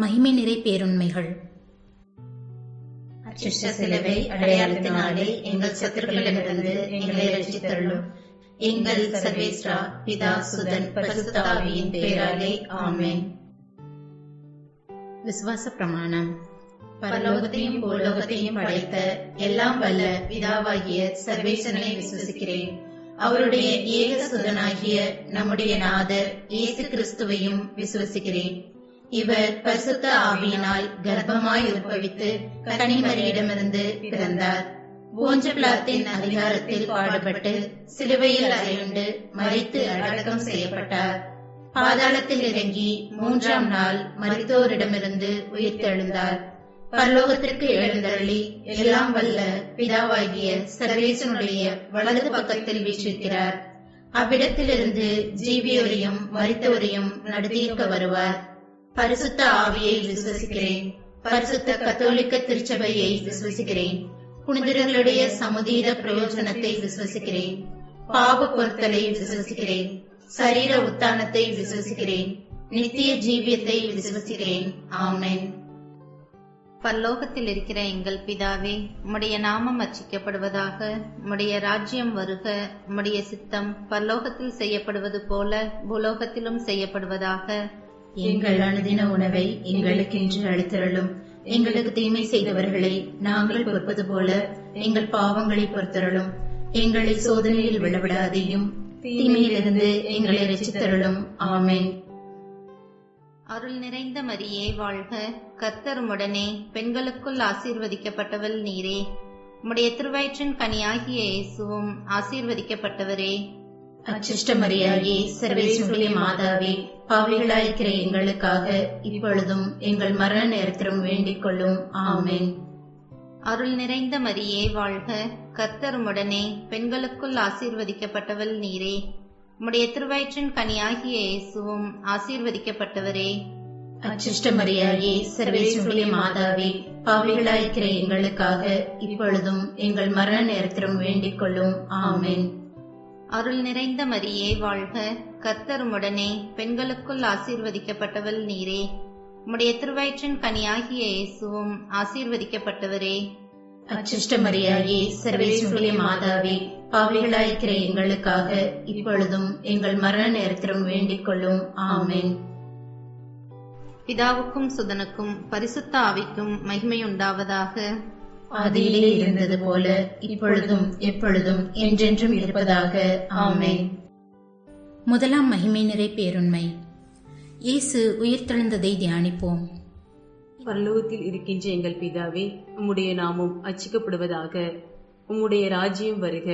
மகிமை நிறை பேருண்மைகள். அச்சிஷ்ட சிலுவை அடையாளத்தினாலே எங்கள் சத்துருக்களிடமிருந்து எங்களை ரட்சித்தருளும். எங்கள் சர்வேஸ்வரா, பிதா, சுதன், பரிசுத்த ஆவியின் பெயராலே ஆமென். விசுவாச பிரமாணம். பரலோகத்தையும் பூலோகத்தையும் படைத்த எல்லாம் வல்ல பிதாவாகிய சர்வேசனை விசுவசிக்கிறேன். அவருடைய ஏக சுதனாகிய நம்முடைய நாதர் இயேசு கிறிஸ்துவையும் விசுவசிக்கிறேன். இவர் பரிசுத்த ஆவியினால் கர்ப்பமாய் உற்பவித்து கன்னிமரியிடமிருந்து பிறந்தார். போஞ்ச பிலாத்தின் அதிகாரத்தில் பாடுபட்டு சிலுவையில் அறையுண்டு மரித்து அடக்கம் செய்யப்பட்டார். பாதாளத்தில் இறங்கி 3ஆம் நாள் மரித்தோரிடமிருந்து உயிர்த்தெழுந்தார். பரலோகத்திற்கு எழுந்தருளி எல்லாம் வல்ல பிதாவாகிய சர்வேசனுடைய வலது பக்கத்தில் வீற்றிருக்கிறார். அவ்விடத்திலிருந்து ஜீவியோரையும் மரித்தோரையும் நடத்தியிருக்க வருவார். பரிசுத்த ஆவியை விசுவசிக்கிறேன். பரிசுத்த கத்தோலிக்க திருச்சபையை விசுவசிக்கிறேன். புனிதர்களுடைய சமுதீர பிரயோஜனத்தை விசுவசிக்கிறேன். பாவ பொருத்தலை விசுவசிக்கிறேன். சரீர உத்தானத்தை விசுவசிக்கிறேன். நித்திய ஜீவியத்தை விசுவசிக்கிறேன். ஆமென். பரலோகத்தில் இருக்கிற எங்கள் பிதாவே, உம்முடைய நாமம் அர்ச்சிக்கப்படுவதாக. உம்முடைய ராஜ்யம் வருக. உம்முடைய சித்தம் பரலோகத்தில் செய்யப்படுவது போல பூலோகத்திலும் செய்யப்படுவதாக. எங்கள் அனுதின உணவை எங்களுக்கு இன்று அளித்தருளும். எங்களுக்கு தீமை செய்தவர்களை நாங்கள் பொறுப்பது போல எங்கள் பாவங்களை பொறுத்தருளும். எங்களை சோதனையில் விழவிடாதையும் தீமையிலிருந்து எங்களை ரட்சித்தருளும். ஆமென். அருள் நிறைந்த மரியே வாழ்க. கர்த்தர் உம்முடனே, பெண்களுக்குள் ஆசீர்வதிக்கப்பட்டவள் நீரே. உம்முடைய திருவயிற்றின் கனியாகிய இயேசுவும் ஆசீர்வதிக்கப்பட்டவரே. அச்சிஷ்ட மரியாயே, சர்வேசுடைய மாதாவே, பாவிகளாயிருக்கிற எங்களுக்காக இப்பொழுதும் எங்கள் மரண நேரத்திலும் வேண்டிக் கொள்ளும். ஆமென். அருள் நிறைந்த மரியே வாழ்க. கர்த்தர் உம்முடனே, பெண்களுக்குள் ஆசீர்வதிக்கப்பட்டவள் நீரே. உம்முடைய திருவயிற்றின் கனியாகிய இயேசுவும் ஆசீர்வதிக்கப்பட்டவரே. அச்சிஷ்ட மரியாயே, சர்வேசுடைய மாதாவே, பாவிகளாயிருக்கிற எங்களுக்காக இப்பொழுதும் எங்கள் மரண நேரத்திலும் வேண்டிக் கொள்ளும். ஆமென். அருள் நிறைந்த மரியே வாழ்க. கர்த்தர் உம்முடனே, பெண்களுக்குள் ஆசீர்வதிக்கப்பட்டவள் நீரே. உம்முடைய திருவயிற்றின் கனியாகிய இயேசுவும் ஆசீர்வதிக்கப்பட்டவரே. அச்சிஷ்ட மரியாயே, சர்வேசுடைய மாதாவே, பாவிகளாயிருக்கிற எங்களுக்காக இப்பொழுதும் எங்கள் மரண நேரத்திலும் வேண்டிக் கொள்ளும். ஆமென். பிதாவுக்கும் சுதனுக்கும் பரிசுத்த ஆவிக்கும் மகிமையுண்டாவதாக. ஆதியிலே இருந்தது போல இப்பொழுதும் எப்பொழுதும் என்றென்றும் இருப்பதாக. ஆமென். முதலாம் மகிமை நிறை பேருண்மை. இயேசு உயிர்த்தெழுந்ததை தியானிப்போம். பரலோகத்தில் இருக்கின்ற எங்கள் பிதாவே, உம்முடைய நாமம் அர்ச்சிக்கப்படுவதாக. உம்முடைய ராஜ்யம் வருக.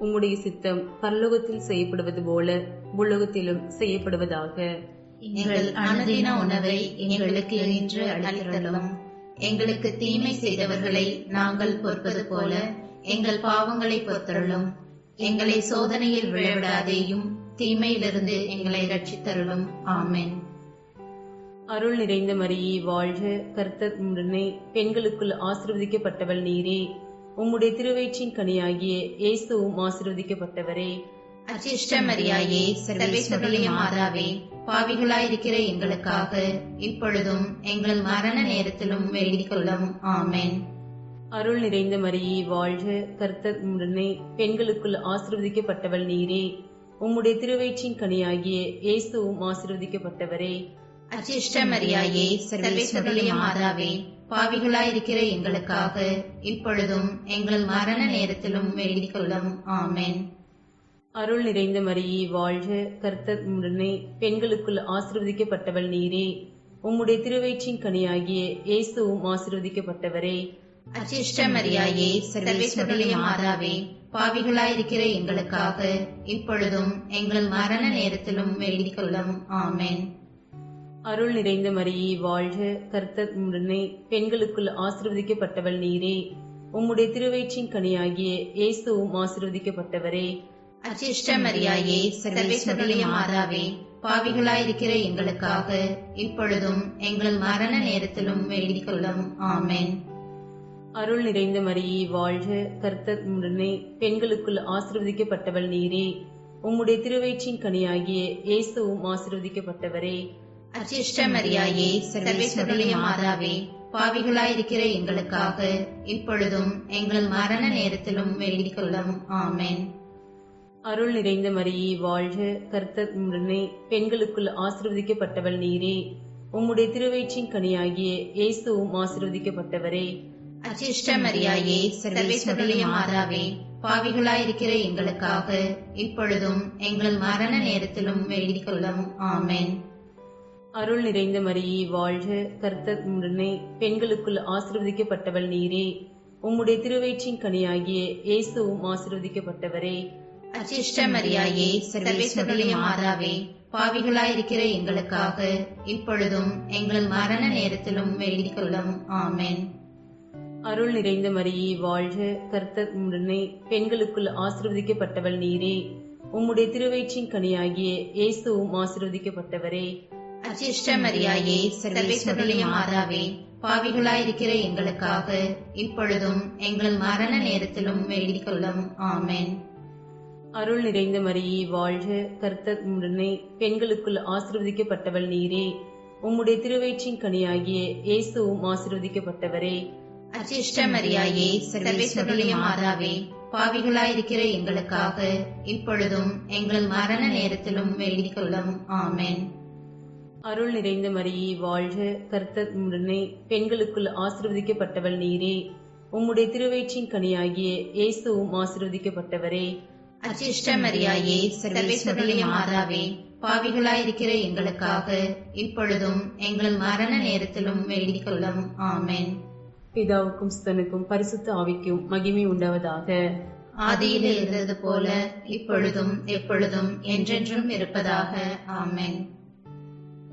உம்முடைய சித்தம் பரலோகத்தில் செய்யப்படுவது போல பூலோகத்திலும் செய்யப்படுவதாக. எங்கள் அனுதின உணவை எங்களுக்கு இன்று அளித்தருளும். எங்களுக்கு தீமை செய்தவர்களை நாங்கள் பொறுப்பது போல எங்கள் பாவங்களை பொறுத்தருளும். எங்களை சோதனையில் விழவிடாதேயும் தீமையிலிருந்து எங்களை ரட்சித்தருளும். ஆமென். அருள் நிறைந்த மரியே வாழ்க. கர்த்தர் உம்முடனே, பெண்களுக்குள் ஆசீர்வதிக்கப்பட்டவள் நீரே. உம்முடைய திருவயிற்றின் கனியாகிய இயேசுவும் ஆசீர்வதிக்கப்பட்டவரே. அச்சிஷ்ட மரியாயே, சர்வேசுடைய மாதாவே, பாவிகளாயிருக்கிற எங்களுக்காக இப்பொழுதும் எங்கள் மரண நேரத்திலும் வேண்டிக் கொள்ளும். ஆமென். அருள் நிறைந்த மரியே வாழ்க. கர்த்தர் உம்முடனே, பெண்களுக்குள் ஆசீர்வதிக்கப்பட்டவள் நீரே. உம்முடைய திருவயிற்றின் கனியாகிய இயேசுவும் ஆசீர்வதிக்கப்பட்டவரே. அச்சிஷ்ட மரியாயே, சர்வேசுடைய மாதாவே, பாவிகளாயிருக்கிற எங்களுக்காக இப்பொழுதும் எங்கள் மரண நேரத்திலும் வேண்டிக் கொள்ளும். ஆமென். அருள் நிறைந்த மரியே வாழ்க. கர்த்தர் உம்முடனே, பெண்களுக்குள் ஆசீர்வதிக்கப்பட்டவள் நீரே. உம்முடைய திருவயிற்றின் கனியாகிய இயேசுவும் ஆசீர்வதிக்கப்பட்டவரே. அச்சிஷ்ட மரியாயே, சர்வேசுடைய மாதாவே, பாவிகளாயிருக்கிற எங்களுக்காக இப்பொழுதும் எங்கள் மரண நேரத்திலும் வேண்டிக் கொள்ளும். ஆமென். அருள் நிறைந்த மரியே வாழ்க. கர்த்தர் உம்முடனே, பெண்களுக்குள் ஆசீர்வதிக்கப்பட்டவள் நீரே. உம்முடைய திருவயிற்றின் கனியாகிய இயேசுவும் ஆசீர்வதிக்கப்பட்டவரே. அச்சிஷ்ட மரியாயே, சர்வேசுடைய மாதாவே, பாவிகளாயிருக்கிற எங்களுக்காக இப்பொழுதும் எங்கள் மரண நேரத்திலும் வேண்டிக் கொள்ளும். ஆமென். அருள் நிறைந்த மரியே வாழ்க. கர்த்தர் உம்முடனே, பெண்களுக்குள் ஆசீர்வதிக்கப்பட்டவள் நீரே. உம்முடைய திருவயிற்றின் கனியாகிய இயேசுவும் ஆசீர்வதிக்கப்பட்டவரே. அச்சிஷ்ட மரியாயே, சர்வேஸ்வருடைய மாதாவே, பாவிகளாயிருக்கிற எங்களுக்காக இப்பொழுதும் எங்கள் மரண நேரத்திலும் வேண்டிக் கொள்ளும். ஆமென். அருள் நிறைந்த மரியே வாழ்க, கர்த்தர் உம்முடனே, பெண்களுக்குள் ஆசீர்வதிக்கப்பட்டவள் நீரே. உம்முடைய திருவயிற்றின் கனியாகிய இயேசுவும் ஆசீர்வதிக்கப்பட்டவரே. அச்சிஷ்ட மரியாயே, சர்வேஸ்வருடைய மாதாவே, பாவிகளாயிருக்கிற எங்களுக்காக இப்பொழுதும் எங்கள் மரண நேரத்திலும் வேண்டிக் கொள்ளும். ஆமென். அருள் நிறைந்த மரியே வாழ்க, கர்த்தர் உம்முடனே, பெண்களுக்குள் ஆசீர்வதிக்கப்பட்டவள் நீரே. உம்முடைய திருவயிற்றின் கனியாகிய இயேசுவும் ஆசீர்வதிக்கப்பட்டவரே. அச்சிஷ்ட மரியாயே, சர்வேஸ்வருடைய மாதாவே, பாவிகளாயிருக்கிற எங்களுக்காக இப்பொழுதும் எங்கள் மரண நேரத்திலும் வேண்டிக் கொள்ளும். ஆமென். அருள் நிறைந்த மரியே வாழ்க, கர்த்தர் உம்முடனே, பெண்களுக்குள் ஆசீர்வதிக்கப்பட்டவள் நீரே. உம்முடைய திருவயிற்றின் கனியாகிய இயேசுவும் ஆசீர்வதிக்கப்பட்டவரே. அச்சிஷ்ட மரியாயே, சர்வேஸ்வருடைய மாதாவே, பாவிகளாயிருக்கிற எங்களுக்காக இப்பொழுதும் எங்கள் மரண நேரத்திலும் வேண்டிக் கொள்ளும். ஆமென். அருள் நிறைந்த மரியே வாழ்க, கர்த்தர் உம்முடனே, பெண்களுக்குள் ஆசீர்வதிக்கப்பட்டவள் நீரே. உம்முடைய திருவயிற்றின் கனியாகிய இயேசுவும் ஆசீர்வதிக்கப்பட்டவரே. அச்சிஷ்ட மரியாயே, சர்வேஸ்வருடைய மாதாவே, பாவிகளாயிருக்கிற எங்களுக்காக இப்பொழுதும் எங்கள் மரண நேரத்திலும் வேண்டிக் கொள்ளும். ஆமென். அருள் நிறைந்த மரியே வாழ்க, கர்த்தர் உம்முடனே, பெண்களுக்குள் ஆசீர்வதிக்கப்பட்டவள் நீரே. உம்முடைய திருவயிற்றின் கனியாகிய இயேசுவும் ஆசீர்வதிக்கப்பட்டவரே. அச்சிஷ்ட மரியாயே, சர்வேஸ்வருடைய மாதாவே, பாவிகளாயிருக்கிற எங்களுக்காக இப்பொழுதும் எங்கள் மரண நேரத்திலும் வேண்டிக் கொள்ளும். ஆமென். பிதாவுக்கும் சுதனுக்கும் பரிசுத்த ஆவிக்கும் மகிமை உண்டாவதாக. ஆதியிலே இருந்தது போல இப்பொழுதும் எப்பொழுதும் என்றென்றும் இருப்பதாக. ஆமென்.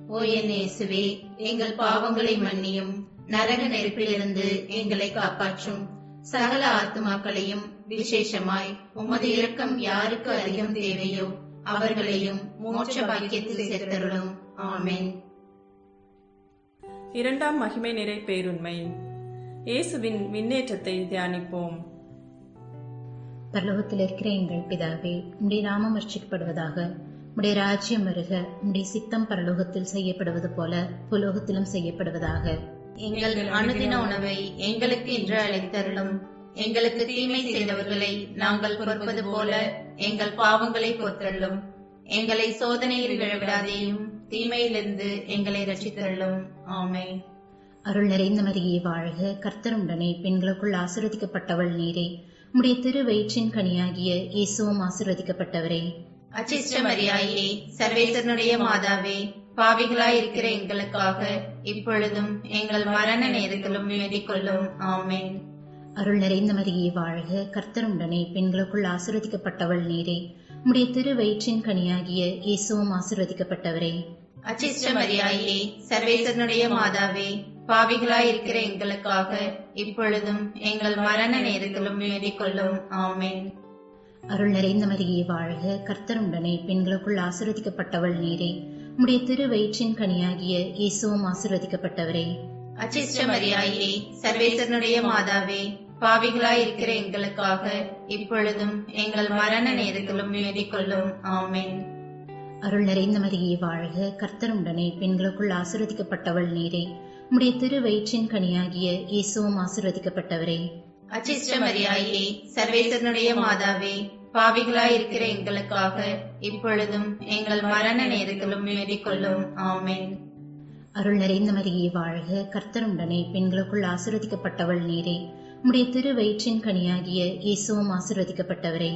ஓ என் இயேசுவே, எங்கள் பாவங்களை மன்னியும், நரக நெருப்பிலிருந்து எங்களை காப்பாற்றும். சகல ஆத்துமாக்களையும் விசேஷமாய் உமது இரக்கம் யாருக்கு அதிகம் தேவையோ அவர்களையும் மோட்ச பாக்கியத்தில் சேர்த்தருளும். ஆமென். இரண்டாம் மகிமை நிறை பேருண்மை. இயேசுவின் விண்ணேற்றத்தை தியானிப்போம். பரலோகத்தில் இருக்கிற எங்கள் பிதாவே, உம்முடைய நாமம் அர்ச்சிக்கப்படுவதாக. உம்முடைய ராஜ்யம் வருக. உம்முடைய சித்தம் பரலோகத்தில் செய்யப்படுவது போல புலோகத்திலும் செய்யப்படுவதாக. எங்கள் அனுதின உணவை எங்களுக்கு இன்று அளித்தருளும். எங்களுக்கு தீமை செய்தவர்களை நாங்கள் பொறுப்பது போல எங்கள் பாவங்களை பொறுத்தருளும். எங்களை சோதனையில் விழவிடாதேயும், தீமையிலிருந்து எங்களை ரட்சித்தருளும். ஆமென். அருள் நிறைந்த மரியே வாழ்க, கர்த்தர் உம்முடனே, பெண்களுக்குள் ஆசீர்வதிக்கப்பட்டவள் நீரே. உம்முடைய திருவயிற்றின் கனியாகிய இயேசுவும் ஆசீர்வதிக்கப்பட்டவரே. அச்சிஷ்ட மரியாயே, சர்வேசனுடைய மாதாவே, பாவிகளாய் இருக்கிற எங்களுக்காக இப்பொழுதும் எங்கள் மரண நேரத்திலும் வேண்டிக் கொள்ளும். ஆமென். அருள் நிறைந்த மரியே வாழ்க, கர்த்தர் உம்முடனே, பெண்களுக்குள் ஆசீர்வதிக்கப்பட்டவள் நீரே. உம்முடைய திருவயிற்றின் கனியாகிய இயேசுவும் ஆசீர்வதிக்கப்பட்டவரே. அச்சிஷ்ட மரியாயே, சர்வேசனுடைய மாதாவே, பாவிகளாய் இருக்கிற எங்களுக்காக இப்பொழுதும் எங்கள் மரண நேரத்திலும் வேண்டிக் கொள்ளும். ஆமென். அருள் நிறைந்த மரியே வாழ்க, கர்த்தர் உம்முடனே, பெண்களுக்குள் ஆசீர்வதிக்கப்பட்டவள் நீரே. உம்முடைய திருவயிற்றின் கனியாகிய இயேசுவும் ஆசீர்வதிக்கப்பட்டவரே. அச்சிஷ்ட மரியாயே, சர்வேசனுடைய மாதாவே, பாவிகளாய் இருக்கிற எங்களுக்காக இப்பொழுதும் எங்கள் மரண நேரத்திலும் வேண்டிக் கொள்ளும். ஆமென். அருள் நிறைந்த மரியே வாழ்க, கர்த்தர் உம்முடனே, பெண்களுக்குள் ஆசீர்வதிக்கப்பட்டவள் நீரே. உம்முடைய திருவயிற்றின் கனியாகிய இயேசுவும் ஆசீர்வதிக்கப்பட்டவரே. அச்சிஷ்ட மரியாயே, சர்வேசனுடைய மாதாவே, பாவிகளாய் இருக்கிற எங்களுக்காக இப்பொழுதும் எங்கள் மரண நேரத்திலும் வேண்டிக் கொள்ளும். ஆமென். அருள் நிறைந்த மரியே வாழ்க, கர்த்தர் உம்முடனே, பெண்களுக்குள் ஆசீர்வதிக்கப்பட்டவள் நீரே. உம்முடைய திருவயிற்றின் கனியாகிய இயேசுவும் ஆசீர்வதிக்கப்பட்டவரே.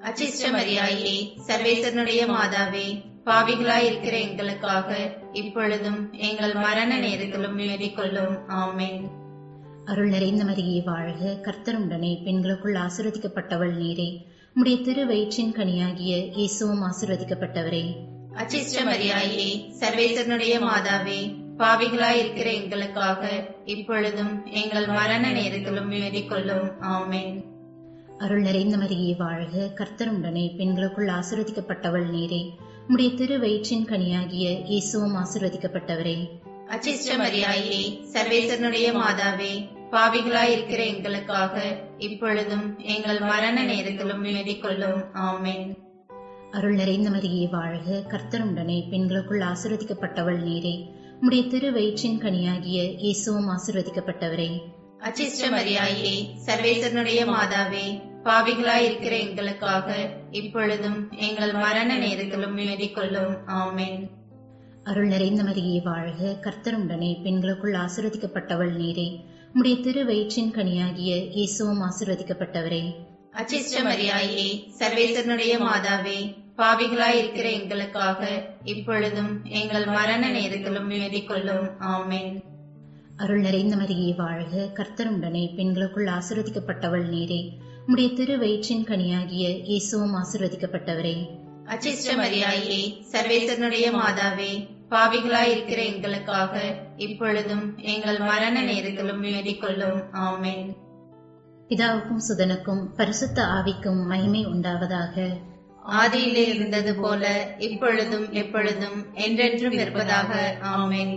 அச்சிஷ்ட மரியாயே, சர்வேசனுடைய மாதாவே, பாவிகளாய் இருக்கிற எங்களுக்காக இப்பொழுதும் எங்கள் மரண நேரத்திலும் வேண்டிக் கொள்ளும். ஆமென். அருள் நிறைந்த மரியே வாழ்க, கர்த்தர் உம்முடனே, பெண்களுக்குள் ஆசீர்வதிக்கப்பட்டவள் நீரே. உம்முடைய திருவயிற்றின் கனியாகிய இயேசுவும் ஆசீர்வதிக்கப்பட்டவரே. அச்சிஷ்ட மரியாயே, சர்வேசனுடைய மாதாவே, பாவிகளாய் இருக்கிற எங்களுக்காக இப்பொழுதும் எங்கள் மரண நேரத்திலும் வேண்டிக் கொள்ளும். ஆமென். அருள் நிறைந்த மரியே வாழ்க, கர்த்தர் உம்முடனே, பெண்களுக்குள் ஆசீர்வதிக்கப்பட்டவள் நீரே. உம்முடைய திருவயிற்றின் கனியாகிய இயேசுவும் ஆசீர்வதிக்கப்பட்டவரே. அச்சிஷ்ட மரியாயே, சர்வேசனுடைய மாதாவே, பாவிகளாய் இருக்கிற எங்களுக்காக இப்பொழுதும் எங்கள் மரண நேரத்திலும் வேண்டிக் கொள்ளும். ஆமென். அருள் நிறைந்த மரியே வாழ்க, கர்த்தருடனே, பெண்களுக்குள் ஆசீர்வதிக்கப்பட்டவள் நீரே. உம்முடைய திருவயிற்றின் கனியாகிய இயேசுவும் ஆசீர்வதிக்கப்பட்டவரே. அச்சிஷ்ட மரியாயே, சர்வேசனுடைய மாதாவே, பாவிகளாயிருக்கிற எங்களுக்காக இப்பொழுதும் எங்கள் மரண நேரத்திலும் வேண்டிக் கொள்ளும். ஆமென். அருள் நிறைந்த மரியே வாழ்க, கர்த்தருடனே, பெண்களுக்குள் ஆசீர்வதிக்கப்பட்டவள் நீரே. உம்முடைய திருவயிற்றின் கனியாகிய இயேசுவும் ஆசீர்வதிக்கப்பட்டவரே. அச்சிஷ்ட மரியாயே, சர்வேசனுடைய மாதாவே, பாவிகளாயிருக்கிற எங்களுக்காக இப்பொழுதும் எங்கள் மரண நேரத்திலும் வேண்டிக் கொள்ளும். ஆமென். அருள் நிறைந்த மரியே வாழ்க, கர்த்தருடனே, பெண்களுக்குள் ஆசீர்வதிக்கப்பட்டவள் நீரே. உம்முடைய திருவயிற்றின் கனியாகிய இயேசுவும் ஆசீர்வதிக்கப்பட்டவரே. அச்சிஷ்ட மரியாயே, சர்வேசனுடைய மாதாவே, பாவிகளாயிருக்கிற எங்களுக்காக இப்பொழுதும் எங்கள் மரண நேரத்திலும் வேண்டிக் கொள்ளும். ஆமென். பிதாவுக்கும் சுதனுக்கும் பரிசுத்த ஆவிக்கும் மகிமை உண்டாவதாக. ஆதியிலே இருந்தது போல இப்பொழுதும் எப்பொழுதும் என்றென்றும் இருப்பதாக. ஆமென்.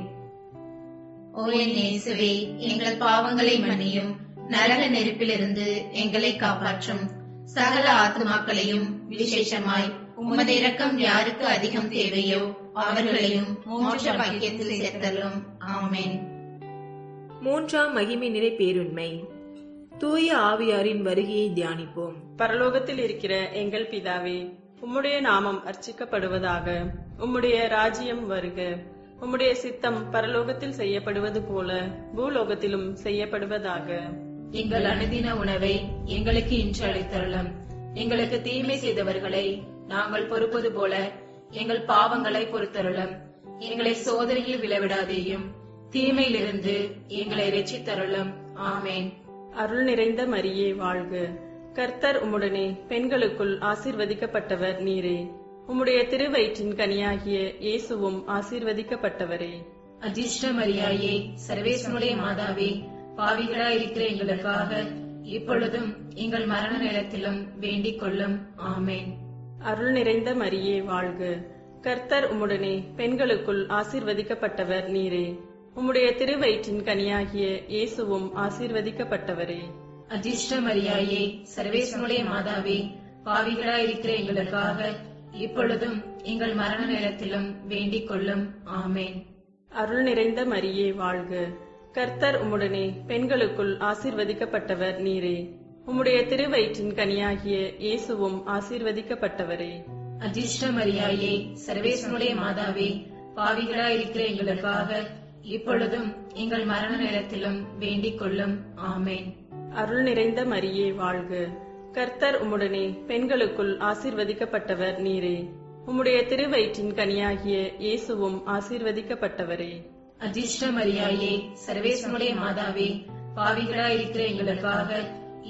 ஓ என் இயேசுவே, எங்கள் பாவங்களை மன்னியும், நரக நெருப்பிலிருந்து எங்களை காப்பாற்றும். சகல ஆத்துமாக்களையும் விசேஷமாய் உமது இரக்கம் யாருக்கு அதிகம் தேவையோ அவர்களையும் மோட்ச பாக்கியத்தில் சேர்த்தலும். ஆமென். மூன்றாம் மகிமை நிறை பேருண்மை. தூய ஆவியாரின் வருகையை தியானிப்போம். பரலோகத்தில் இருக்கிற எங்கள் பிதாவே, உம்முடைய நாமம் அர்ச்சிக்கப்படுவதாக. உம்முடைய ராஜ்யம் வருக. உம்முடைய சித்தம் பரலோகத்தில் செய்யப்படுவது போல பூலோகத்திலும் செய்யப்படுவதாக. எங்கள் அனுதின உணவை எங்களுக்கு இன்று அளித்தருளும். எங்களுக்கு தீமை செய்தவர்களை நாங்கள் பொறுப்பது போல எங்கள் பாவங்களை பொறுத்தருளும். எங்களை சோதனையில் விளைவிடாதேயும், தீமையிலிருந்து எங்களை இரட்சித்தருளும். ஆமென். அருள் நிறைந்த மரியே வாழ்க, கர்த்தர் உம்முடனே, பெண்களுக்குள் ஆசீர்வதிக்கப்பட்டவர் நீரே. உம்முடைய திருவயிற்றின் கனியாகிய இயேசுவும் ஆசீர்வதிக்கப்பட்டவரே. அஜிஷ்ட மரியாயே, சர்வேசனுடைய மாதாவே, பாவிகளாயிருக்கிற எங்களுக்காக இப்பொழுதும் எங்கள் மரண நேரத்திலும் வேண்டிக் கொள்ளும். ஆமென். அருள் நிறைந்த மரியே வாழ்க, கர்த்தர் உம்முடனே, பெண்களுக்குள் ஆசீர்வதிக்கப்பட்டவர் நீரே. உம்முடைய திருவயிற்றின் கனியாகிய இயேசுவும் ஆசீர்வதிக்கப்பட்டவரே. அஜிஷ்ட மரியாயே, சர்வேசனுடைய மாதாவே, பாவிகளாயிருக்கிற எங்களுக்காக இப்பொழுதும் எங்கள் மரண நேரத்திலும் வேண்டிக் கொள்ளும். ஆமென். அருள் நிறைந்த மரியே வாழ்க, கர்த்தர் உம்முடனே, பெண்களுக்குள் ஆசீர்வதிக்கப்பட்டவர் நீரே. உம்முடைய திருவயிற்றின் கனியாகிய இயேசுவும் ஆசீர்வதிக்கப்பட்டவரே. அஜிஷ்ட மரியாயே, சர்வேசனுடைய மாதாவே, பாவிகளாயிருக்கிற எங்களுக்காக இப்பொழுதும் எங்கள் மரண நேரத்திலும் வேண்டிக் கொள்ளும். ஆமென். அருள் நிறைந்த மரியே வாழ்க, கர்த்தர் உம்முடனே, பெண்களுக்குள் ஆசீர்வதிக்கப்பட்டவர் நீரே. உம்முடைய திருவயிற்றின் கனியாகிய இயேசுவும் ஆசீர்வதிக்கப்பட்டவரே. அஜிஷ்ட மரியாயே, சர்வேசனுடைய மாதாவே, பாவிகளாயிருக்கிற எங்களுக்காக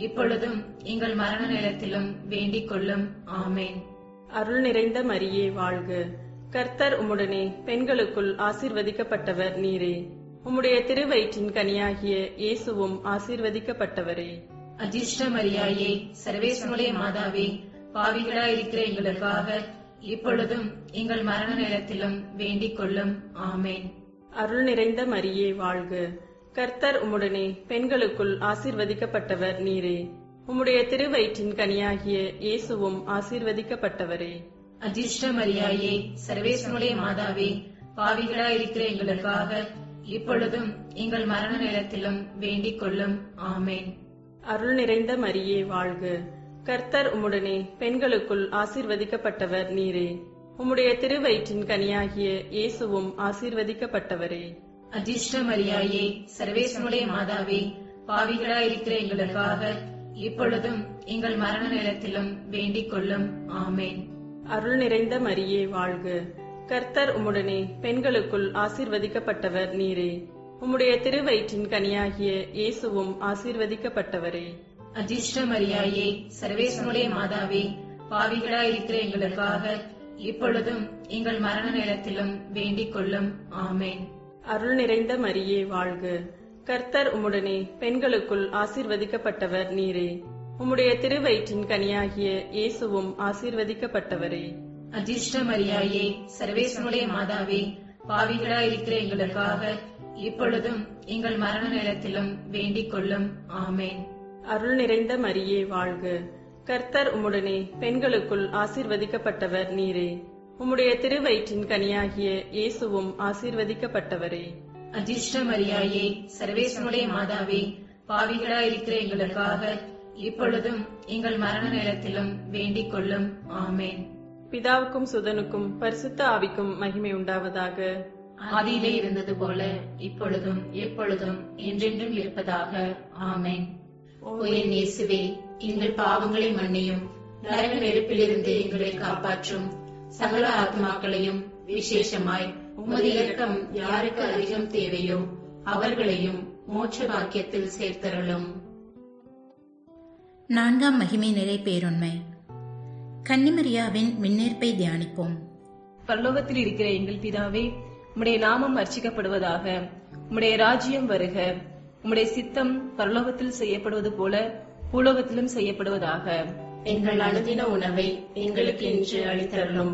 இப்பொழுதும் எங்கள் மரண நேரத்திலும் வேண்டிக் கொள்ளும். ஆமென். அருள் நிறைந்த மரியே வாழ்க, கர்த்தர் உம்முடனே, பெண்களுக்குள் ஆசீர்வதிக்கப்பட்டவர் நீரே. உம்முடைய திருவயிற்றின் கனியாகிய இயேசுவும் ஆசீர்வதிக்கப்பட்டவரே. அஜிஷ்ட மரியாயே, சர்வேசனுடைய மாதாவே, பாவிகளாயிருக்கிற எங்களுக்காக இப்பொழுதும் எங்கள் மரண நேரத்திலும் வேண்டிக் கொள்ளும். ஆமென். அருள் நிறைந்த மரியே வாழ்க, கர்த்தர் உம்முடனே, பெண்களுக்குள் ஆசீர்வதிக்கப்பட்டவர் நீரே. உம்முடைய திருவயிற்றின் கனியாகிய இயேசுவும் ஆசீர்வதிக்கப்பட்டவரே. அஜிஷ்ட மரியாயே, சர்வேசனுடைய மாதாவே, பாவிகளாயிருக்கிற எங்களுக்காக இப்பொழுதும் எங்கள் மரண நேரத்திலும் வேண்டிக் கொள்ளும். ஆமென். அருள் நிறைந்த மரியே வாழ்க, கர்த்தர் உம்முடனே, பெண்களுக்குள் ஆசீர்வதிக்கப்பட்டவர் நீரே. உம்முடைய திருவயிற்றின் கனியாகிய இயேசுவும் ஆசீர்வதிக்கப்பட்டவரே. அஜிஷ்ட மரியாயே, சர்வேசனுடைய மாதாவே, பாவிகளாயிருக்கிற எங்களுக்காக இப்பொழுதும் எங்கள் மரண நேரத்திலும் வேண்டிக் கொள்ளும். ஆமென். அருள் நிறைந்த மரியே வாழ்க, கர்த்தர் உம்முடனே, பெண்களுக்குள் ஆசீர்வதிக்கப்பட்டவர் நீரே. உம்முடைய திருவயிற்றின் கனியாகிய இயேசுவும் ஆசீர்வதிக்கப்பட்டவரே. அஜிஷ்ட மரியாயே, சர்வேசனுடைய மாதாவே, பாவிகளாயிருக்கிற எங்களுக்காக இப்பொழுதும் எங்கள் மரண நேரத்திலும் வேண்டிக் கொள்ளும். ஆமென். அருள் நிறைந்த மரியே வாழ்க, கர்த்தர் உம்முடனே, பெண்களுக்குள் ஆசீர்வதிக்கப்பட்டவர் நீரே. உம்முடைய திருவயிற்றின் கனியாகிய இயேசுவும் ஆசீர்வதிக்கப்பட்டவரே. அஜிஷ்ட மரியாயே, சர்வேசனுடைய மாதாவே, பாவிகளாயிருக்கிற எங்களுக்காக இப்பொழுதும் எங்கள் மரண நேரத்திலும் வேண்டிக் கொள்ளும். ஆமென். அருள் நிறைந்த மரியே வாழ்க, கர்த்தர் உம்முடனே பெண்களுக்குள் ஆசீர்வதிக்கப்பட்டவர் நீரே. உம்முடைய திருவயிற்றின் கனியாகிய இயேசுவும் ஆசீர்வதிக்கப்பட்டவரே. அதிர்ஷ்ட மரியாயே, சர்வேசனுடைய மாதாவே, பாவிகளாயிருக்கிற எங்களுக்காக இப்பொழுதும் எங்கள் மரண நேரத்திலும் வேண்டிக் கொள்ளும். ஆமேன். பிதாவுக்கும் சுதனுக்கும் பரிசுத்த ஆவிக்கும் மகிமை உண்டாவதாக. ஆதியிலே இருந்தது போல இப்பொழுதும் எப்பொழுதும் என்றென்றும் இருப்பதாக. ஆமேன். ஓ என் இயேசுவே, எங்கள் பாவங்களை மன்னியும், நரக நெருப்பிலிருந்து எங்களை காப்பாற்றும், சகல ஆத்மாக்களையும் விசேஷமாய் உமது இரக்கம் யாருக்கு அதிகம் தேவையோ அவர்களையும் மோட்ச பாக்கியத்தில் சேர்த்தருளும். 4ஆம் மகிமை நிறை பேருண்மை. கன்னிமரியாவின் மின்னேற்பை தியானிப்போம். பரலோகத்தில் இருக்கிற எங்கள் பிதாவே, உம்முடைய நாமம் அர்ச்சிக்கப்படுவதாக. உம்முடைய ராஜ்யம் வருக. உம்முடைய சித்தம் பரலோகத்தில் செய்யப்படுவது போல பூலோகத்திலும் செய்யப்படுவதாக. எங்கள் அனுதின உணவை எங்களுக்கு இன்று அளித்தருளும்.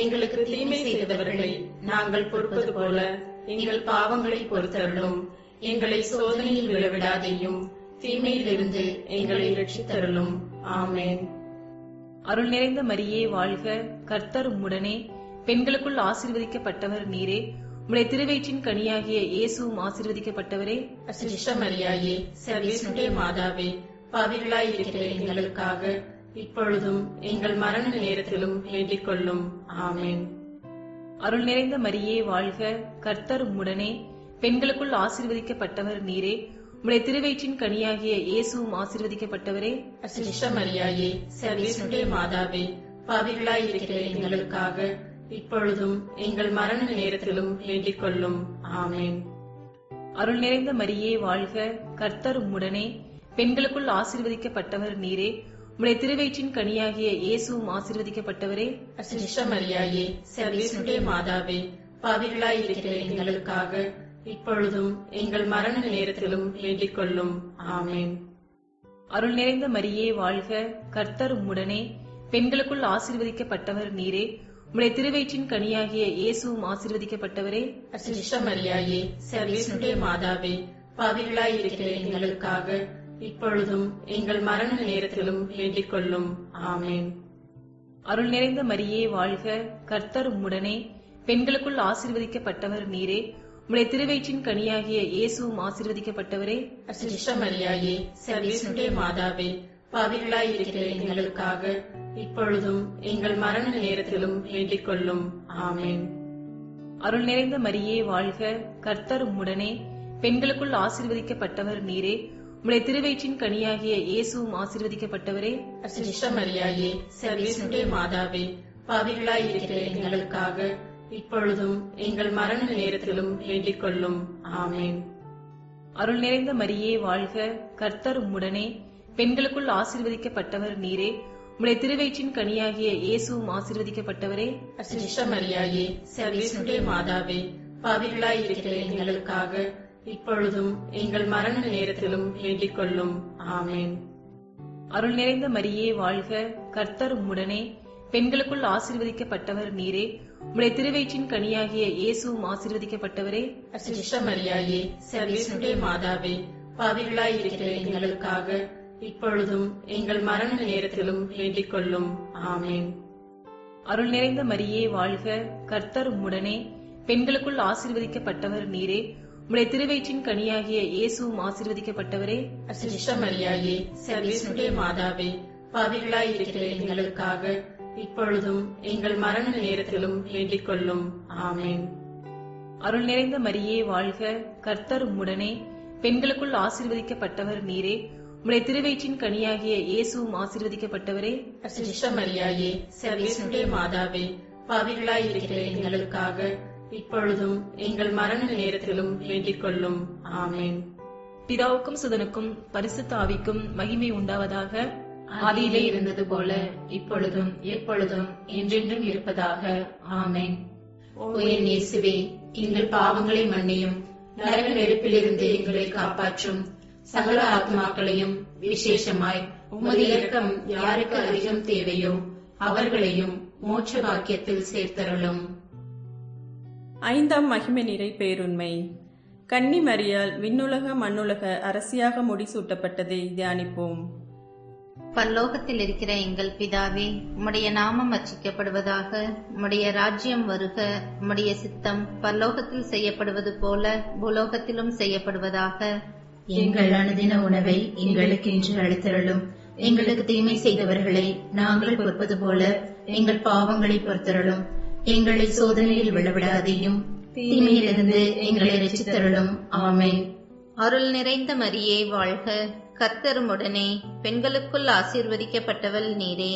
எங்களுக்கு தீமை செய்தவர்களை நாங்கள் பொறுப்பது போல எங்கள் பாவங்களை பொறுத்தருளும். எங்களை சோதனையில் விழவிடாதேயும், தீமையிலிருந்து எங்களை ரட்சித்தருளும். ஆமேன். அருள் நிறைந்த மரியே வாழ்க. கர்த்தர் உம்முடனே, பெண்களுக்குள் ஆசீர்வதிக்கப்பட்டவர் நீரே. உம்முடைய திருவயிற்றின் கனியாகிய இயேசுவும் ஆசீர்வதிக்கப்பட்டவரே. அதிர்ஷ்ட மரியாயே, சர்வேசனுடைய மாதாவே, பாவிகளாய் இருக்கிற எங்களுக்காக இப்பொழுதும் எங்கள் மரண நேரத்திலும் வேண்டிக் கொள்ளும். ஆமேன். அருள் நிறைந்த மரியே வாழ்க. கர்த்தர் உம்முடனே, பெண்களுக்குள் ஆசீர்வதிக்கப்பட்டவர் நீரே. உம்முடைய திருவயிற்றின் கனியாகிய இயேசுவும் ஆசீர்வதிக்கப்பட்டவரே. அதிர்ஷ்ட மரியாயே, சர்வேசனுடைய மாதாவே, பாவிகளாய் இருக்கிற எங்களுக்காக இப்பொழுதும் எங்கள் மரண நேரத்திலும் வேண்டிக் கொள்ளும். ஆமேன். அருள் நிறைந்த மரியே வாழ்க. கர்த்தர் உம்முடனே, பெண்களுக்குள் ஆசீர்வதிக்கப்பட்டவர் நீரே. உம்முடைய திருவயிற்றின் கனியாகிய இயேசுவும் ஆசீர்வதிக்கப்பட்டவரே. அதிர்ஷ்ட மரியாயே, சர்வேசனுடைய மாதாவே, பாவிகளாய் இருக்கிற எங்களுக்காக இப்பொழுதும் எங்கள் மரண நேரத்திலும் வேண்டிக் கொள்ளும். ஆமேன். அருள் நிறைந்த மரியே வாழ்க. கர்த்தர் உம்முடனே, பெண்களுக்குள் ஆசீர்வதிக்கப்பட்டவர் நீரே. உம்முடைய திருவயிற்றின் கனியாகிய இயேசுவும் ஆசீர்வதிக்கப்பட்டவரே. அதிர்ஷ்ட மரியாயே, சர்வேசனுடைய மாதாவே, பாவிகளாய் இருக்கிற எங்களுக்காக இப்பொழுதும் எங்கள் மரண நேரத்திலும் வேண்டிக் கொள்ளும். ஆமேன். அருள் நிறைந்த மரியே வாழ்க. கர்த்தர் உம்முடனே, பெண்களுக்குள் ஆசீர்வதிக்கப்பட்டவர் நீரே. உம்முடைய திருவயிற்றின் கனியாகிய இயேசுவும் ஆசீர்வதிக்கப்பட்டவரே. அதிர்ஷ்ட மரியாயே, சர்வேசனுடைய மாதாவே, பாவிகளாய் இருக்கிற எங்களுக்காக இப்பொழுதும் எங்கள் மரண நேரத்திலும் வேண்டிக் கொள்ளும். ஆமேன். அருள் நிறைந்த மரியே வாழ்க. கர்த்தர் உம்முடனே, பெண்களுக்குள் ஆசீர்வதிக்கப்பட்டவர் நீரே. உம்முடைய திருவயிற்றின் கனியாகிய இயேசுவும் ஆசீர்வதிக்கப்பட்டவரே. அதிர்ஷ்ட மரியாயே, சர்வேசனுடைய மாதாவே, பாவிகளாய் இருக்கிற எங்களுக்காக இப்பொழுதும் எங்கள் மரண நேரத்திலும் வேண்டிக் கொள்ளும். ஆமேன். அருள் நிறைந்த மரியே வாழ்க. கர்த்தர் உம்முடனே, பெண்களுக்குள் ஆசீர்வதிக்கப்பட்டவர் நீரே. உம்முடைய திருவயிற்றின் கனியாகிய இயேசுவும் ஆசீர்வதிக்கப்பட்டவரே. அதிர்ஷ்ட மரியாயே, சர்வேசனுடைய மாதாவே, பாவிகளாய் இருக்கிற எங்களுக்காக இப்பொழுதும் எங்கள் மரண நேரத்திலும் வேண்டிக் கொள்ளும். ஆமேன். அருள் நிறைந்த மரியே வாழ்க. கர்த்தர் உம்முடனே, பெண்களுக்குள் ஆசீர்வதிக்கப்பட்டவர் நீரே. உம்முடைய திருவயிற்றின் கனியாகிய இயேசுவும் ஆசீர்வதிக்கப்பட்டவரே. அதிர்ஷ்ட மரியாயே, சர்வேசனுடைய மாதாவே, பாவிகளாய் இருக்கிற எங்களுக்காக இப்பொழுதும் எங்கள் மரண நேரத்திலும் வேண்டிக் கொள்ளும். ஆமேன். அருள் நிறைந்த மரியே வாழ்க. கர்த்தர் உம்முடனே, பெண்களுக்குள் ஆசீர்வதிக்கப்பட்டவர் நீரே. உம்முடைய திருவயிற்றின் கனியாகிய இயேசுவும் ஆசீர்வதிக்கப்பட்டவரே. அதிர்ஷ்ட மரியாயே, சர்வேசனுடைய மாதாவே, பாவிகளாய் இருக்கிற எங்களுக்காக இப்பொழுதும் எங்கள் மரண நேரத்திலும் வேண்டிக் கொள்ளும். ஆமேன். அருள் நிறைந்த மரியே வாழ்க. கர்த்தர் உம்முடனே, பெண்களுக்குள் ஆசீர்வதிக்கப்பட்டவர் நீரே. உம்முடைய திருவயிற்றின் கனியாகிய இயேசுவும் ஆசீர்வதிக்கப்பட்டவரே. அதிர்ஷ்ட மரியாயே, சர்வேசனுடைய மாதாவே, பாவிகளாய் இருக்கிற எங்களுக்காக இப்பொழுதும் எங்கள் மரண நேரத்திலும் வேண்டிக் கொள்ளும். ஆமேன். பிதாவுக்கும் சுதனுக்கும் பரிசுத்த ஆவிக்கும் மகிமை உண்டாவதாக. ஆதியிலே இருந்தது போல இப்பொழுதும் எப்பொழுதும் என்றென்றும் இருப்பதாக. ஆமேன். ஓ என் இயேசுவே, எங்கள் பாவங்களை மன்னியும், நரக நெருப்பிலிருந்து எங்களை காப்பாற்றும், சகல ஆத்மாக்களையும் விசேஷமாய் உமது இரக்கம் யாருக்கு அதிகம் தேவையோ அவர்களையும் மோட்ச பாக்கியத்தில் சேர்த்தருளும். 5ஆம் மகிமை நிறை பேருண்மை. கன்னி மரியாள் விண்ணுலக மண்ணுலக அரசியாக முடிசூட்டப்பட்டதை தியானிப்போம். பரலோகத்தில் இருக்கிற எங்கள் பிதாவே, உம்முடைய நாமம் அர்ச்சிக்கப்படுவதாக. உம்முடைய ராஜ்யம் வருக. உம்முடைய சித்தம் பரலோகத்தில் செய்யப்படுவது போல பூலோகத்திலும் செய்யப்படுவதாக. எங்கள் அனுதின உணவை எங்களுக்கு இன்று அளித்தருளும். எங்களுக்கு தீமை செய்தவர்களை நாங்கள் பொறுப்பது போல எங்கள் பாவங்களை பொறுத்தருளும். எங்களை சோதனையில் விழவிடாதேயும், தீமையிலிருந்து எங்களை ரட்சித்தருளும். ஆமென். அருள் நிறைந்த மரியே வாழ்க. கர்த்தர் உம்முடனே, பெண்களுக்குள் ஆசீர்வதிக்கப்பட்டவள் நீரே.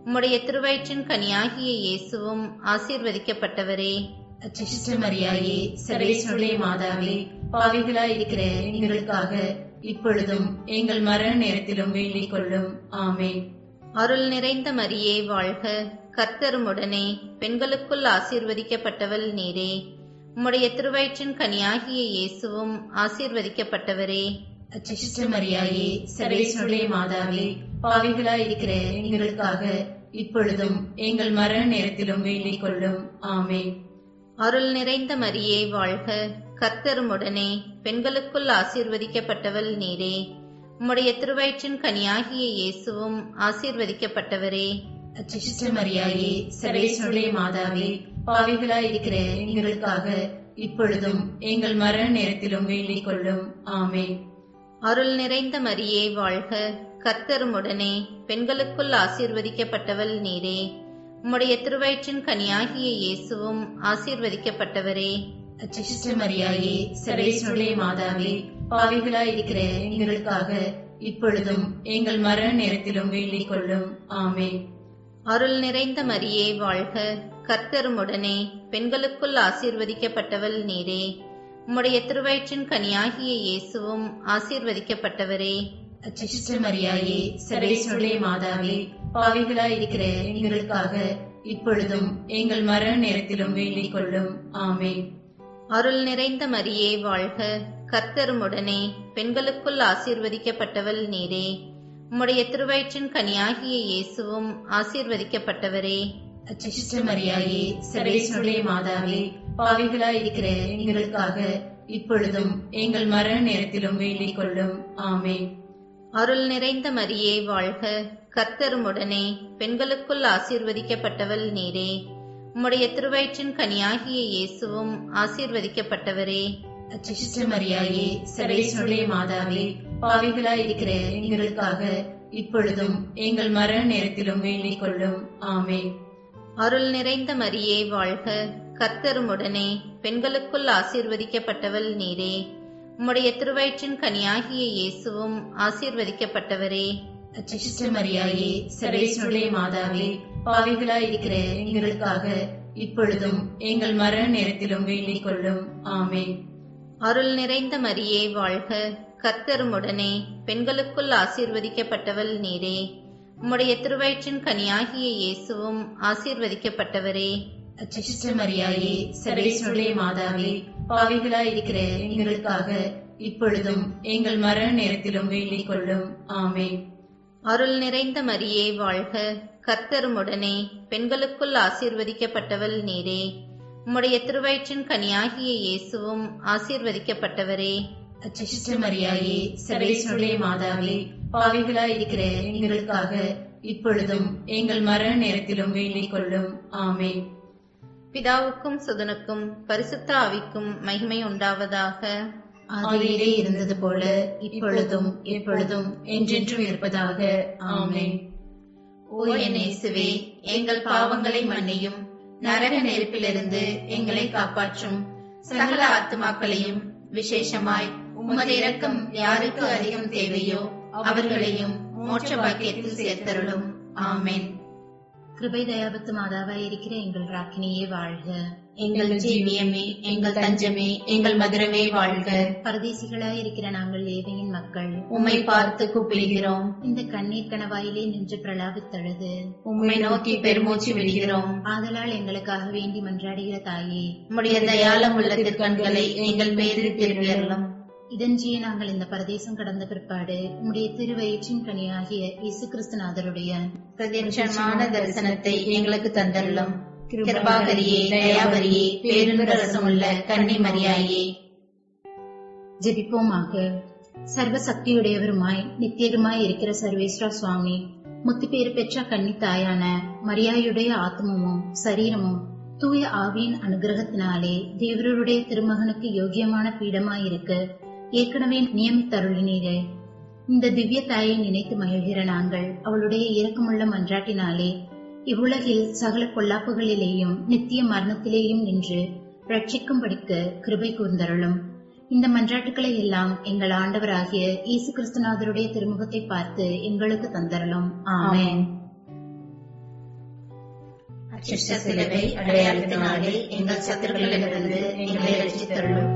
உம்முடைய திருவயிற்றின் கனியாகிய இயேசுவும் ஆசீர்வதிக்கப்பட்டவரே. அச்சிஷ்ட மரியாயே, சர்வேஸ்வருடைய மாதாவே, பாவிகளாய் இருக்கிற எங்களுக்காக இப்பொழுதும் எங்கள் மரண நேரத்திலும் வேண்டிக் கொள்ளும். ஆமென். அருள் நிறைந்த மரியே வாழ்க. கர்த்தர் உம்முடனே, பெண்களுக்குள் ஆசீர்வதிக்கப்பட்டவள் நீரே. உம்முடைய திருவயிற்றின் கனியாகிய இயேசுவும் ஆசீர்வதிக்கப்பட்டவரே. அச்சிஷ்ட மரியாயே, சர்வேஸ்வருடைய மாதாவே, பாவிகளாய் இருக்கிற எங்களுக்காக இப்பொழுதும் எங்கள் மரண நேரத்திலும் வேண்டிக் கொள்ளும். ஆமென். அருள் நிறைந்த மரியே வாழ்க. கர்த்தர் உம்முடனே, பெண்களுக்குள் ஆசீர்வதிக்கப்பட்டவள் நீரே. உம்முடைய திருவயிற்றின் கனியாகிய இயேசுவும் ஆசீர்வதிக்கப்பட்டவரே. அச்சிஷ்ட மரியாயே, சர்வேஸ்வருடைய மாதாவே, பாவிகளாய் இருக்கிற எங்களுக்காக இப்பொழுதும் எங்கள் மரண நேரத்திலும் வேண்டிக் கொள்ளும். ஆமென். அருள் நிறைந்த மரியே வாழ்க. கர்த்தர் உம்முடனே, பெண்களுக்குள் ஆசீர்வதிக்கப்பட்டவள் நீரே. உம்முடைய திருவயிற்றின் கனியாகிய இயேசுவும் ஆசீர்வதிக்கப்பட்டவரே. அச்சிஷ்ட மரியாயே, சர்வேஸ்வருடைய மாதாவே, பாவிகளாய் இருக்கிற எங்களுக்காக இப்பொழுதும் எங்கள் மரண நேரத்திலும் வேண்டிக் கொள்ளும். ஆமென். அருள் நிறைந்த மரியே வாழ்க. கர்த்தர் உம்முடனே, பெண்களுக்குள் ஆசீர்வதிக்கப்பட்டவள் நீரே. உம்முடைய திருவயிற்றின் கனியாகிய இயேசுவும் ஆசீர்வதிக்கப்பட்டவரே. அச்சிஷ்ட மரியாயே, சர்வேஸ்வருடைய மாதாவே, பாவிகளாய் இருக்கிற எங்களுக்காக இப்பொழுதும் எங்கள் மரண நேரத்திலும் வேண்டிக் கொள்ளும். ஆமென். அருள் நிறைந்த மரியே வாழ்க. கர்த்தர் உம்முடனே, பெண்களுக்குள் ஆசீர்வதிக்கப்பட்டவள் நீரே. உம்முடைய திருவயிற்றின் கனியாகிய இயேசுவும் ஆசீர்வதிக்கப்பட்டவரே. அச்சிஷ்ட மரியாயே, சர்வேஸ்வருடைய மாதாவே, பாவிகளாய் இருக்கிற எங்களுக்காக இப்பொழுதும் எங்கள் மரண நேரத்திலும் வேண்டிக் கொள்ளும். ஆமென். அருள் நிறைந்த மரியே வாழ்க. கர்த்தர் உம்முடனே, பெண்களுக்குள் ஆசீர்வதிக்கப்பட்டவள் நீரே. உம்முடைய திருவயிற்றின் கனியாகிய இயேசுவும் ஆசீர்வதிக்கப்பட்டவரே. அச்சிஷ்ட மரியாயே, சர்வேஸ்வருடைய மாதாவே, பாவிகளாய் இருக்கிற எங்களுக்காக இப்பொழுதும் எங்கள் மரண நேரத்திலும் வேண்டிக் கொள்ளும். ஆமென். அருள் நிறைந்த மரியே வாழ்க. கர்த்தர் உம்முடனே, பெண்களுக்குள் ஆசீர்வதிக்கப்பட்டவள் நீரே. உம்முடைய திருவயிற்றின் கனியாகிய இயேசுவும் ஆசீர்வதிக்கப்பட்டவரே. அச்சிஷ்ட மரியாயே, சர்வேஸ்வருடைய மாதாவே, பாவிகளாய் இருக்கிற எங்களுக்காக இப்பொழுதும் எங்கள் மரண நேரத்திலும் வேண்டிக் கொள்ளும். ஆமென். அருள் நிறைந்த மரியே வாழ்க. கர்த்தர் உம்முடனே, பெண்களுக்குள் ஆசீர்வதிக்கப்பட்டவள் நீரே. உம்முடைய திருவயிற்றின் கனியாகிய இயேசுவும் ஆசீர்வதிக்கப்பட்டவரே. அச்சிஷ்ட மரியாயே, சர்வேஸ்வருடைய மாதாவே, பாவிகளாய் இருக்கிற எங்களுக்காக இப்பொழுதும் எங்கள் மரண நேரத்திலும் வேண்டிக் கொள்ளும். ஆமென். அருள் நிறைந்த மரியே வாழ்க. கர்த்தர் உம்முடனே, பெண்களுக்குள் ஆசீர்வதிக்கப்பட்டவள் நீரே. உம்முடைய திருவயிற்றின் கனியாகிய இயேசுவும் ஆசீர்வதிக்கப்பட்டவரே. அச்சிஷ்ட மரியாயே, சர்வேஸ்வருடைய மாதாவே, பாவிகளாய் இருக்கிற எங்களுக்காக இப்பொழுதும் எங்கள் மரண நேரத்திலும் வேண்டிக் கொள்ளும். ஆமென். பிதாவுக்கும் சுதனுக்கும் பரிசுத்த ஆவிக்கும் மகிமை உண்டாவதாக. ஆதியிலே இருந்தது போல இப்பொழுதும் எப்பொழுதும் என்றென்றும் இருப்பதாக. ஆமென். ஓ என் இயேசுவே, எங்கள் பாவங்களை மன்னியும், நரக நெருப்பிலிருந்து எங்களை காப்பாற்றும். சகல ஆத்துமாக்களையும், விசேஷமாய் உமது இரக்கம் யாருக்கு அதிகம் தேவையோ அவர்களையும் மோட்ச பாக்கியத்தில் சேர்த்தருளும். ஆமென். கிருபை தயாபத்து மாதாவாய் இருக்கிற எங்கள் ராக்கினியே வாழ்க. எங்கள் ஜீவியமே, எங்கள் தஞ்சமே, எங்கள் மதுரமே வாழ்க. பரதேசிகளாய் இருக்கிற நாங்கள் ஏவையின் மக்கள் உம்மை பார்த்து கூப்பிடுகிறோம். இந்த கண்ணீர் கணவாயிலே நின்று பிரலாபித்தழுது உம்மை நோக்கி பெருமூச்சு விடுகிறோம். ஆதலால் எங்களுக்காக வேண்டி மன்றாடுகிற தாயே, உம்முடைய தயாளம் உள்ள திருக்கண்களை எங்கள் மீது திருப்பியருளும். இதன்றியே நாங்கள் இந்த பரதேசம் கடந்த பிற்பாடு உம்முடைய திருவயிற்றின் கனியாகிய இயேசு கிறிஸ்துநாதருடைய பிரத்யட்சமான தரிசனத்தை எங்களுக்கு தந்தருளும். கிருபாகரியே, தயாபரியே, பேருந்தரசமுள்ள கன்னி மரியாயே. ஜெபிப்போமாக. சர்வ சக்தியுடையவருமாய் நித்தியருமாய் இருக்கிற சர்வேஸ்வரா சுவாமி, முத்துப்பேறு பெற்ற கன்னி தாயான மரியாயுடைய ஆத்மமும் சரீரமும் தூய ஆவியின் அனுகிரகத்தினாலே தேவருடைய திருமகனுக்கு யோகியமான பீடமாயிருக்க ஏற்கனவே நியமித்தருளினீரே. இந்த திவ்ய தாயை நினைத்து மகிழ்கிற நாங்கள் அவளுடைய இரக்கமுள்ள மன்றாட்டினாலே இவ்வுலகில் சகல பொல்லாப்புகளிலேயும் நித்திய மரணத்திலேயும் நின்று ரட்சிக்கும்படிக்கு கிருபை கூர்ந்தருளும். இந்த மன்றாட்டுக்களை எல்லாம் எங்கள் ஆண்டவராகிய இயேசு கிறிஸ்துநாதருடைய திருமுகத்தை பார்த்து எங்களுக்கு தந்தருளும். ஆமென். அச்சிஷ்ட சிலுவை அடையாளத்தினாலே எங்கள் சத்துருக்களிடமிருந்து எங்களை ரட்சித்தருளும்.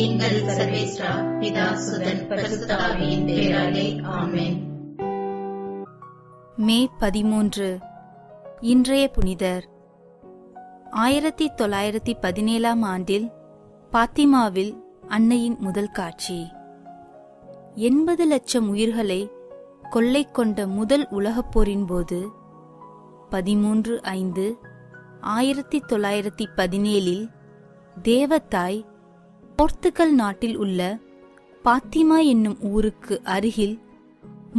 எங்கள் சர்வேஸ்வரா பிதா சுதன் பரிசுத்த ஆவியின் பெயராலே ஆமென். மே 13 இன்றைய புனிதர். 1917 ஆண்டில் பாத்திமாவில் அன்னையின் முதல் காட்சி. 80 லட்சம் உயிர்களை கொள்ளை கொண்ட முதல் உலகப் போரின் போது 13/5/1917 தேவத்தாய் போர்த்துகல் நாட்டில் உள்ள பாத்திமா என்னும் ஊருக்கு அருகில்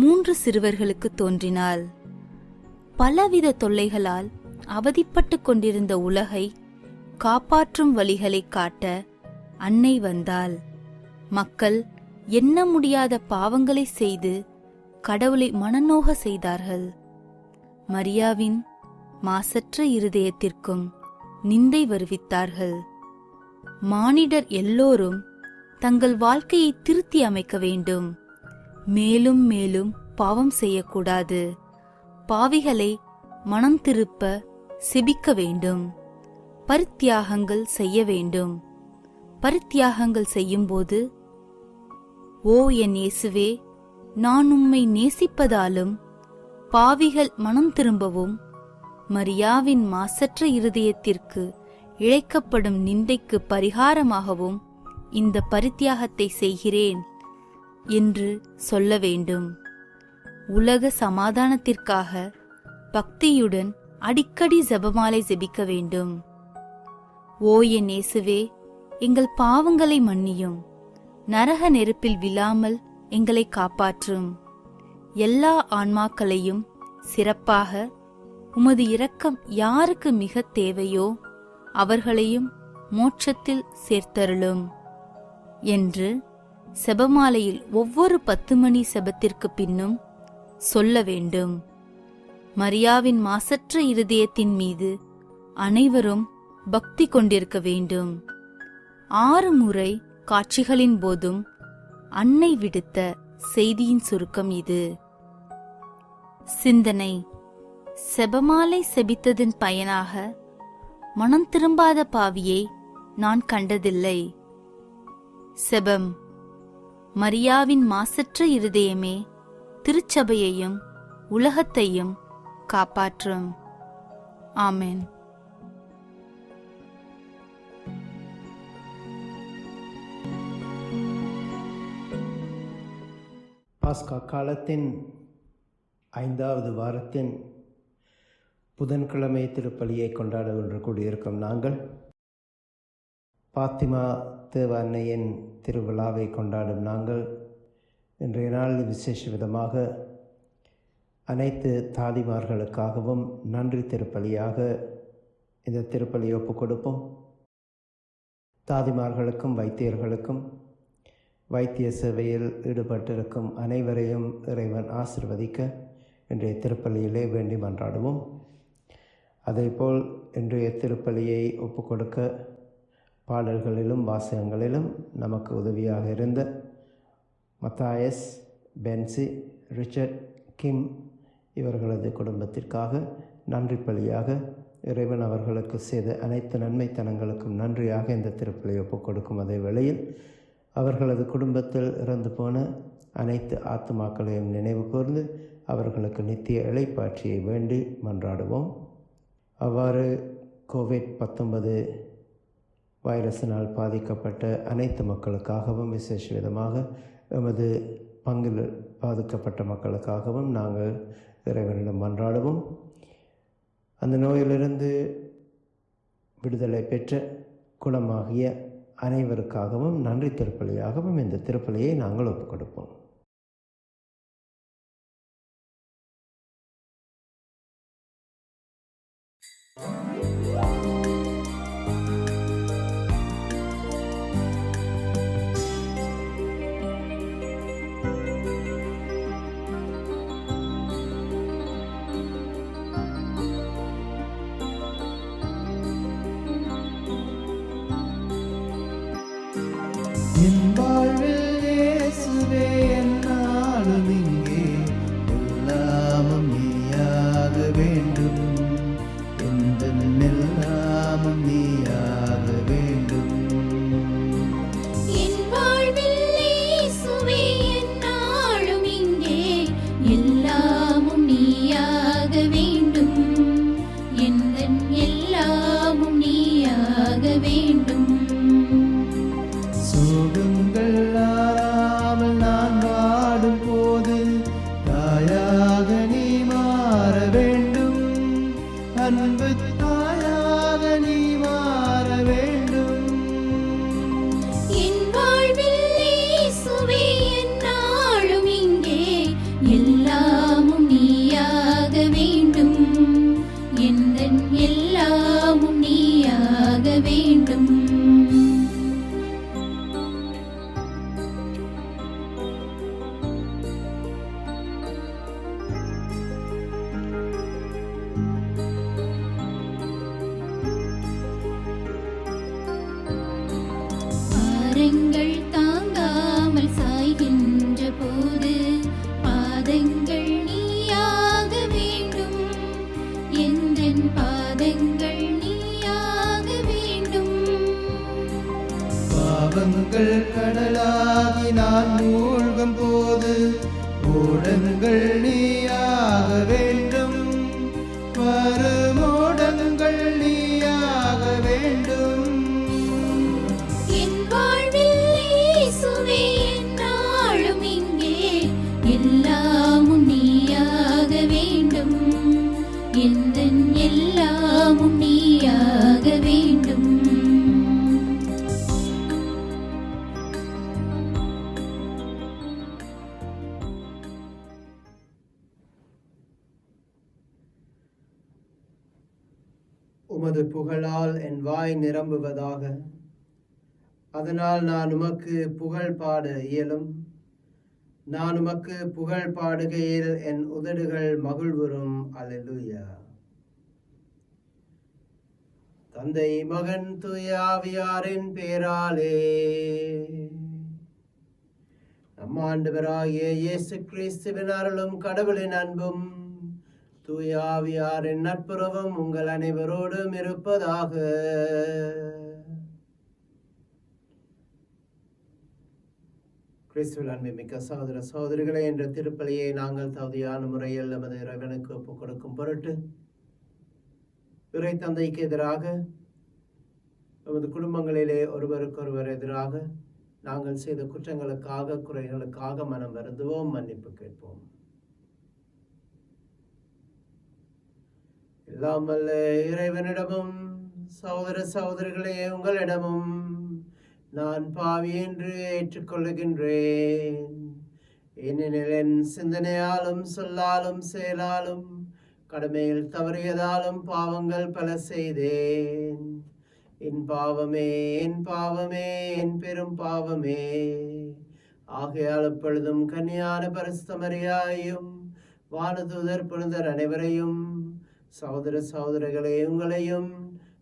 3 சிறுவர்களுக்கு தோன்றினாள். பலவித தொல்லைகளால் அவதிப்பட்டு கொண்டிருந்த உலகை காப்பாற்றும் வழிகளை காட்ட அன்னை வந்தாள். மக்கள் எண்ண முடியாத பாவங்களை செய்து கடவுளை மனநோக செய்தார்கள். மரியாவின் மாசற்ற இருதயத்திற்கும் நிந்தை வருவித்தார்கள். மானிடர் எல்லோரும் தங்கள் வாழ்க்கையை திருத்தி அமைக்க வேண்டும். மேலும் மேலும் பாவம் செய்யக்கூடாது. பாவிகளை மனம் திருப்ப செபிக்க வேண்டும். பரித்தியாகங்கள் செய்ய வேண்டும். பரித்தியாகங்கள் செய்யும்போது, ஓ என் இயேசுவே, நான் உம்மை நேசிப்பதாலும் பாவிகள் மனம் திரும்பவும் மரியாவின் மாசற்ற இருதயத்திற்கு இழைக்கப்படும் நிந்தைக்கு பரிகாரமாகவும் இந்த பரித்தியாகத்தை செய்கிறேன் என்று சொல்ல வேண்டும். உலக சமாதானத்திற்காக பக்தியுடன் அடிக்கடி ஜெபமாலை ஜெபிக்க வேண்டும். ஓ என் இயேசுவே, எங்கள் பாவங்களை மன்னியும். நரக நெருப்பில் விழாமல் எங்களை காப்பாற்றும். எல்லா ஆன்மாக்களையும் சிறப்பாக உமது இரக்கம் யாருக்கு மிக தேவையோ அவர்களையும் மோட்சத்தில் சேர்த்தருளும் என்று செபமாலையில் ஒவ்வொரு 10 மணி செபத்திற்கு பின்னும் சொல்ல வேண்டும். மரியாவின் மாசற்ற இருதயத்தின் மீது அனைவரும் பக்தி கொண்டிருக்க வேண்டும். 6 முறை காட்சிகளின் போதும் அன்னை விடுத்த செய்தியின் சுருக்கம் இது. சிந்தனை: செபமாலை செபித்ததன் பயனாக மனம் திரும்பாத பாவியை நான் கண்டதில்லை. செபம்: மரியாவின் மாசற்ற இருதயமே, திருச்சபையையும் உலகத்தையும் காப்பாற்றும். ஆமென். பாஸ்கா காலத்தின் 5வது வாரத்தின் புதன்கிழமை திருப்பலியை கொண்டாட ஒன்று கூடியிருக்கும் நாங்கள் பாத்திமா தேவ அன்னையின் திருவிழாவை கொண்டாடும் நாங்கள் இன்றைய நாள் விசேஷ விதமாக அனைத்து தாதிமார்களுக்காகவும் நன்றி திருப்பலியாக இந்த திருப்பலியை ஒப்புக் கொடுப்போம். தாதிமார்களுக்கும் வைத்தியர்களுக்கும் வைத்திய சேவையில் ஈடுபட்டிருக்கும் அனைவரையும் இறைவன் ஆசிர்வதிக்க இன்றைய திருப்பலியிலே வேண்டி மன்றாடுவோம். அதேபோல் இன்றைய திருப்பலியை ஒப்புக்கொடுக்க பாடல்களிலும் வாசகங்களிலும் நமக்கு உதவியாக இருந்த மத்தாயஸ், பென்சி, ரிச்சர்ட், கிம் இவர்களது குடும்பத்திற்காக நன்றி பலியாக இறைவன் அவர்களுக்கு செய்த அனைத்து நன்மைத்தனங்களுக்கும் நன்றியாக இந்த திருப்பலியை ஒப்புக்கொடுக்கும் அதே வேளையில் அவர்களது குடும்பத்தில் இறந்து போன அனைத்து ஆத்துமாக்களையும் நினைவு கூர்ந்து அவர்களுக்கு நித்திய இளைப்பாற்றியை வேண்டி மன்றாடுவோம். அவ்வாறு கோவிட்-19 வைரஸினால் பாதிக்கப்பட்ட அனைத்து மக்களுக்காகவும் விசேஷ விதமாக எமது பங்கில் பாதிக்கப்பட்ட மக்களுக்காகவும் நாங்கள் இறைவனிடம் மன்றாடுவோம். அந்த நோயிலிருந்து விடுதலை பெற்ற குணமாகிய அனைவருக்காகவும் நன்றி திருப்பலியாகவும் இந்த திருப்பலியை நாங்கள் ஒப்புக் கொடுப்போம். என் வாழ்வில் இயேசுவே என்னாலும் இங்கே எல்லாமும் நீயாக வேண்டும், எந்த எல்லாமும் நீயாக வேண்டும். என் வாழ்வில் இயேசுவே என்னாலும் இங்கே எல்லாமும் நீயாக வேண்டும், எந்த எல்லாமும் நீயாக வேண்டும். சோகங்கள் ஆறாமல் நான் வாடும் போது தாயாக நீ மாற வேண்டும், அன்பு தாயாக நீ மாற வேண்டும். என் வாழ்வில் இயேசுவே என்னாலும் இங்கே எல்லாமும் நீயாக வேண்டும், எந்த எல்லாமும் நீயாக வேண்டும். பாரங்கள் தாங்காமல் சாய்கின்ற போது பாதங்கள் நீயாக வேண்டும், எந்தன் பாதங்கள் நீயாக வேண்டும். பாவங்கள் கடலாகி நான் மூழ்கும் போது ஓடங்கள் நீயாக வேண்டும், வருமோடங்கள் நீயாக வேண்டும். என் வாழ்வில் இயேசுவே என்னாலும் இங்கே எல்லாமும் நீயாக வேண்டும், எந்த எல்லாமும் நீயாக வேண்டும். உமது புகழால் என் வாய் நிரம்புவதாக, அதனால் நான் உமக்கு புகழ் பாட இயலும். நான் உமக்கு புகழ் பாடுகையில் என் உதடுகள் மகிழ்வுறும். அல்லேலூயா. தந்தை மகன் தூய ஆவியாரின் பேராலே நம் ஆண்டவராகிய இயேசு கிறிஸ்துவின் அருளும் கடவுளின் அன்பும் தூய ஆவியாரின் நட்புறவும் உங்கள் அனைவரோடும் இருப்பதாக. கிறிஸ்துவில் அன்புமிக்க சகோதர சகோதரிகளே, என்ற திருப்பலியை நாங்கள் தகுதியான முறையில் நமது இறைவனுக்கு ஒப்புக் கொடுக்கும் பொருட்டு இறை தந்தைக்கு எதிராக, நமது குடும்பங்களிலே ஒருவருக்கொருவர் எதிராக நாங்கள் செய்த குற்றங்களுக்காக குறைகளுக்காக மனம் வருந்துவோம், மன்னிப்பு கேட்போம். எல்லாம் வல்ல இறைவனிடமும் சகோதர சகோதரிகளே உங்களிடமும் நான் பாவி என்று ஏற்றுக்கொள்ளுகின்றேன். ஏனெனில் என் சிந்தனையாலும் சொல்லாலும் செயலாலும் கடமையில் தவறியதாலும் பாவங்கள் பல செய்தேன். என் பாவமே, என் பாவமே, என் பெரும் பாவமே. ஆகையால் எப்பொழுதும் கன்னியான பரிசுத்த மரியாயையும் வானதூதர் புனிதர் அனைவரையும் சகோதர சகோதரிகளே உங்களையும்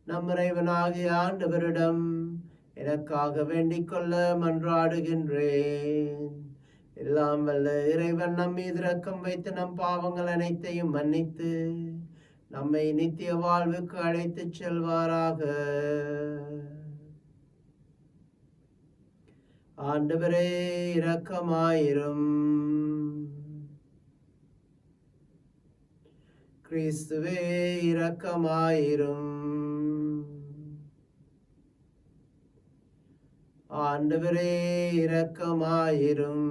நம் இறைவனாகிய ஆண்டவரிடம் எனக்காக வேண்டிக் கொள்ள மன்றாடுகின்றேன். எல்லாம் வல்ல இறைவன் நம் மீது இரக்கம் வைத்து நம் பாவங்கள் அனைத்தையும் மன்னித்து நம்மை நித்திய வாழ்வுக்கு அழைத்துச் செல்வாராக. ஆண்டவரே இரக்கமாயிரும். கிறிஸ்துவே இரக்கமாயிரும். ஆண்டவரே இரக்கமாயிரும்.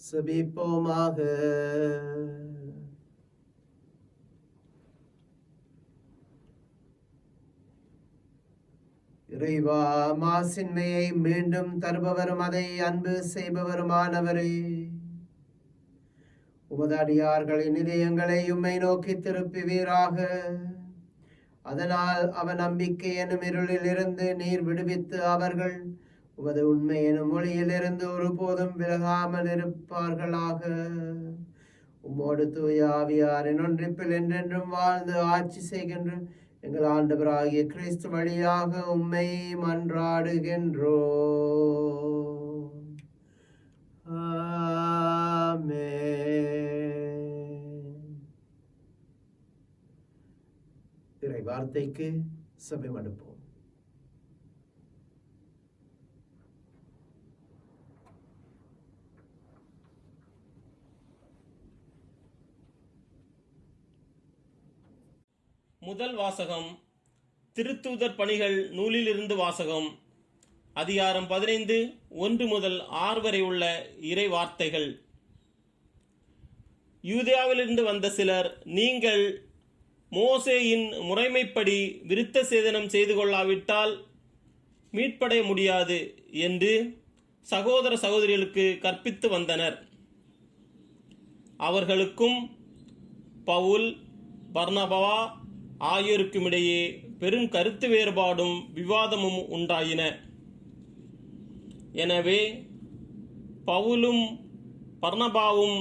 செபிப்போமாக. இறைவா, மாசின்மையை மீண்டும் தருபவரும் அதை அன்பு செய்பவருமானவரே, உமது அடியார்களின் இதயங்களை உம்மை நோக்கி திருப்புவீராக. அதனால் அவன் நம்பிக்கை எனும் இருளில் இருந்து நீர் விடுவித்து அவர்கள் உமது உண்மை எனும் மொழியிலிருந்து ஒருபோதும் விலகாமல் இருப்பார்களாக. உம்மோடு தூய ஆவியாரின் ஒன்றிப்பில் என்றென்றும் வாழ்ந்து ஆட்சி செய்கின்ற எங்கள் ஆண்டவராகிய கிறிஸ்து வழியாக உம்மை மன்றாடுகின்றோம். ஆமென். இறை வார்த்தைக்கு சபை மடுப்போம். முதல் வாசகம் திருத்தூதர் பணிகள் நூலிலிருந்து வாசகம். அதிகாரம் 15, 1 முதல் 6 வரை உள்ள இறை வார்த்தைகள். யூதேயாவிலிருந்து வந்த சிலர், நீங்கள் மோசேயின் முறைமைப்படி விருத்த சேதனம் செய்து கொள்ளாவிட்டால் மீட்படைய முடியாது என்று சகோதர சகோதரிகளுக்கு கற்பித்து வந்தனர். அவர்களுக்கும் பவுல், பர்னபா ஆகியோருக்குமிடையே பெரும் கருத்து வேறுபாடும் விவாதமும் உண்டாயின. எனவே பவுலும் பர்னபாவும்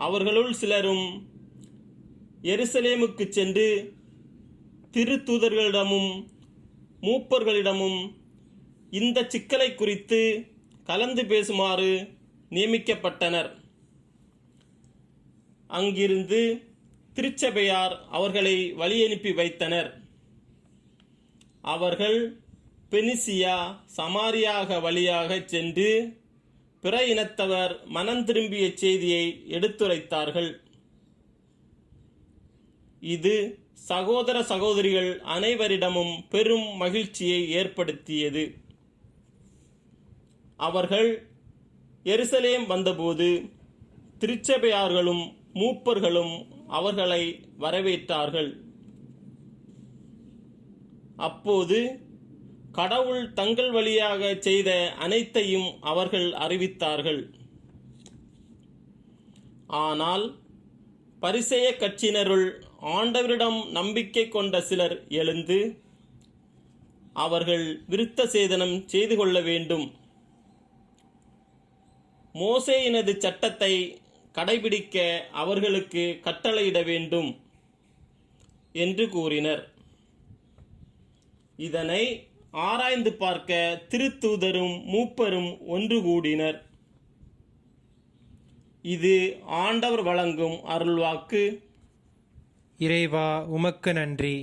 அவர்களுள் சிலரும் எருசலேமுக்கு சென்று திருத்தூதர்களிடமும் மூப்பர்களிடமும் இந்த சிக்கலை குறித்து கலந்து பேசுமாறு நியமிக்கப்பட்டனர். அங்கிருந்து திருச்சபையார் அவர்களை வழியனுப்பி வைத்தனர். அவர்கள் பெனிசியா, சமாரியாக வழியாக சென்று பிற இனத்தவர் மனம் திரும்பிய செய்தியை எடுத்துரைத்தார்கள். இது சகோதர சகோதரிகள் அனைவரிடமும் பெரும் மகிழ்ச்சியை ஏற்படுத்தியது. அவர்கள் எருசலேம் வந்தபோது திருச்சபையார்களும் மூப்பர்களும் அவர்களை வரவேற்றார்கள். அப்போது கடவுள் தங்கள் வழியாக செய்த அனைத்தையும் அவர்கள் அறிவித்தார்கள். ஆனால் பரிசேய கட்சியினருள் ஆண்டவரிடம் நம்பிக்கை கொண்ட சிலர் எழுந்து, அவர்கள் விருத்த சேதனம் செய்து கொள்ள வேண்டும், மோசேயினது சட்டத்தை கடைபிடிக்க அவர்களுக்கு கட்டளையிட வேண்டும் என்று கூறினர். இதனை ஆராய்ந்து பார்க்க திருத்தூதரும் மூப்பரும் ஒன்று கூடினர். இது ஆண்டவர் வழங்கும் அருள்வாக்கு. இறைவா, உமக்கு நன்றி.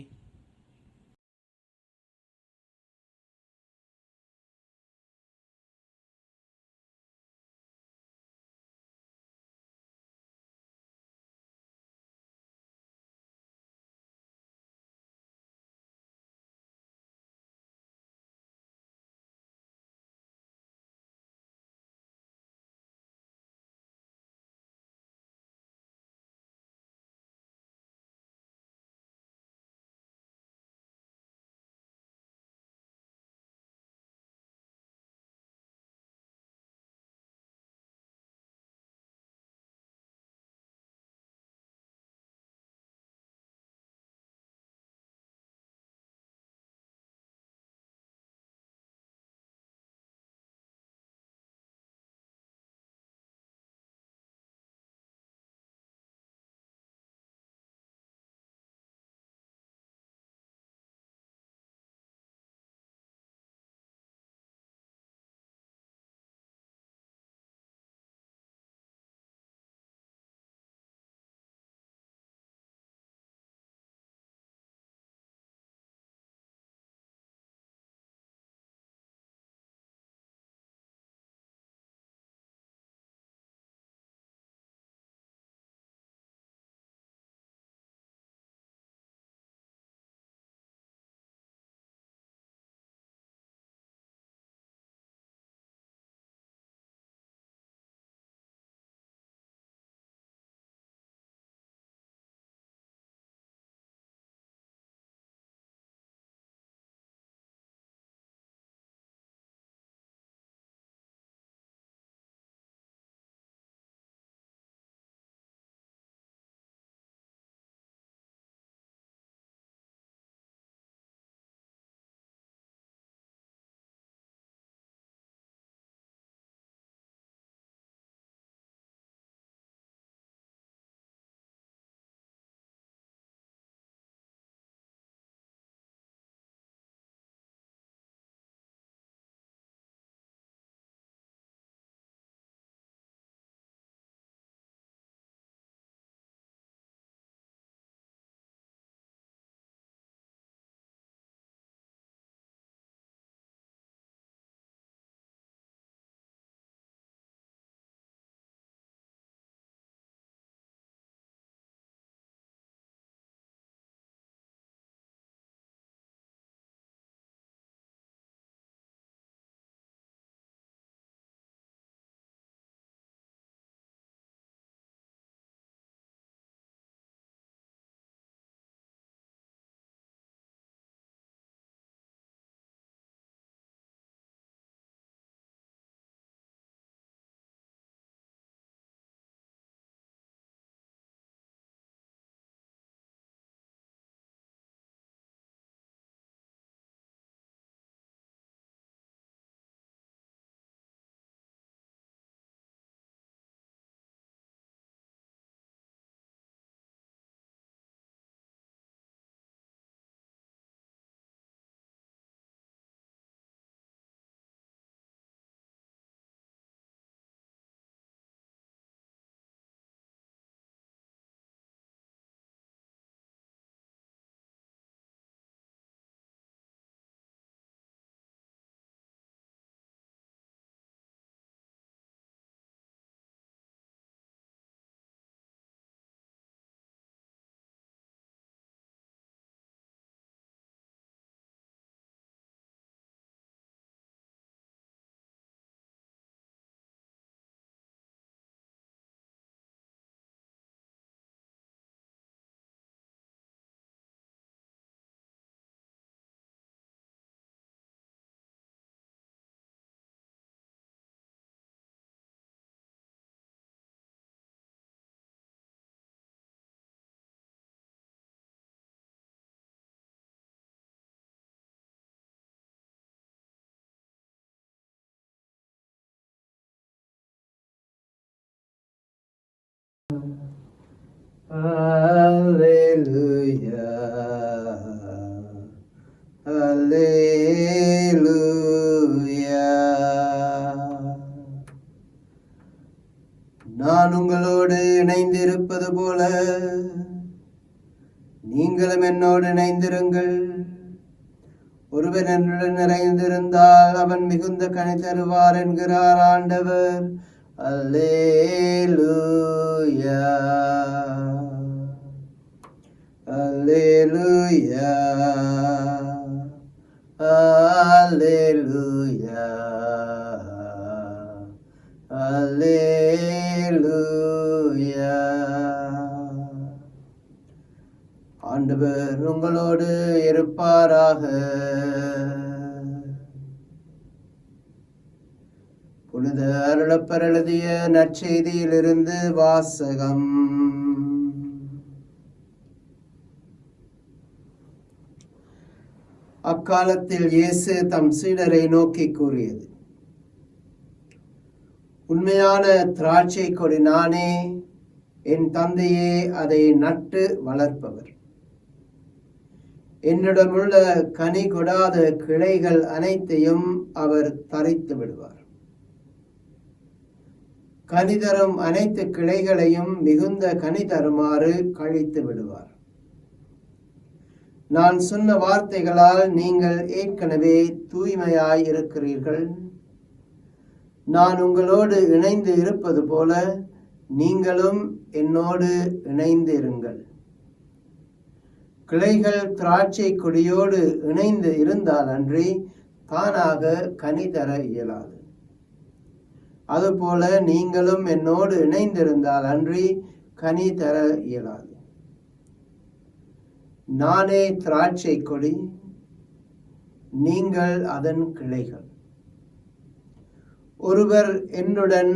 Alleluia. Alleluia. நான் உங்களோடு இணைந்திருப்பது போல நீங்களும் என்னோடு இணைந்திருங்கள். ஒருவன் என்னுடன் நிறைந்திருந்தால் அவன் மிகுந்த கனி தருவார் என்கிறார் ஆண்டவர். அல்லேலூயா. அல்லேலூயா. அல்லேலூயா. அல்லேலூயா. ஆண்டவர் உங்களோடு இருப்பாராக. புனித அருளப்பர் எழுதிய நற்செய்தியிலிருந்து வாசகம். அக்காலத்தில் இயேசு தம் சீடரை நோக்கி கூறியது: உண்மையான திராட்சை கொடி நானே, என் தந்தையே அதை நட்டு வளர்ப்பவர். என்னிடமுள்ள கனி கொடாத கிளைகள் அனைத்தையும் அவர் தரித்து விடுவார். கனி தரும் அனைத்து கிளைகளையும் மிகுந்த கனி தருமாறு கழித்து விடுவார். நான் சொன்ன வார்த்தைகளால் நீங்கள் ஏற்கனவே தூய்மையாய் இருக்கிறீர்கள். நான் உங்களோடு இணைந்து இருப்பது போல நீங்களும் என்னோடு இணைந்து இருங்கள். கிளைகள் திராட்சை கொடியோடு இணைந்து இருந்தால் அன்றி தானாக கனி தர இயலாது. அதுபோல நீங்களும் என்னோடு இணைந்திருந்தால் அன்றி கனி தர இயலாது. நானே திராட்சை கொடி, நீங்கள் அதன் கிளைகள். ஒருவர் என்னுடன்,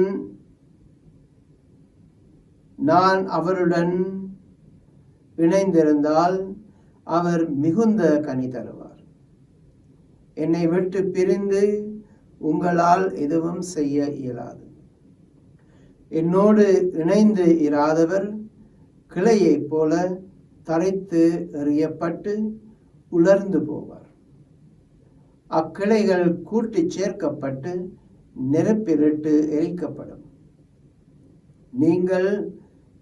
நான் அவருடன் இணைந்திருந்தால் அவர் மிகுந்த கனி தருவார். என்னை விட்டு பிரிந்து உங்களால் எதுவும் செய்ய இயலாது. என்னோடு இணைந்து இராதவர் கிளையைப் போல தரைத்து எறியப்பட்டு உலர்ந்து போவார். அக்கிளைகள் கூட்டி சேர்க்கப்பட்டு நெருப்பிலிட்டு எரிக்கப்படும். நீங்கள்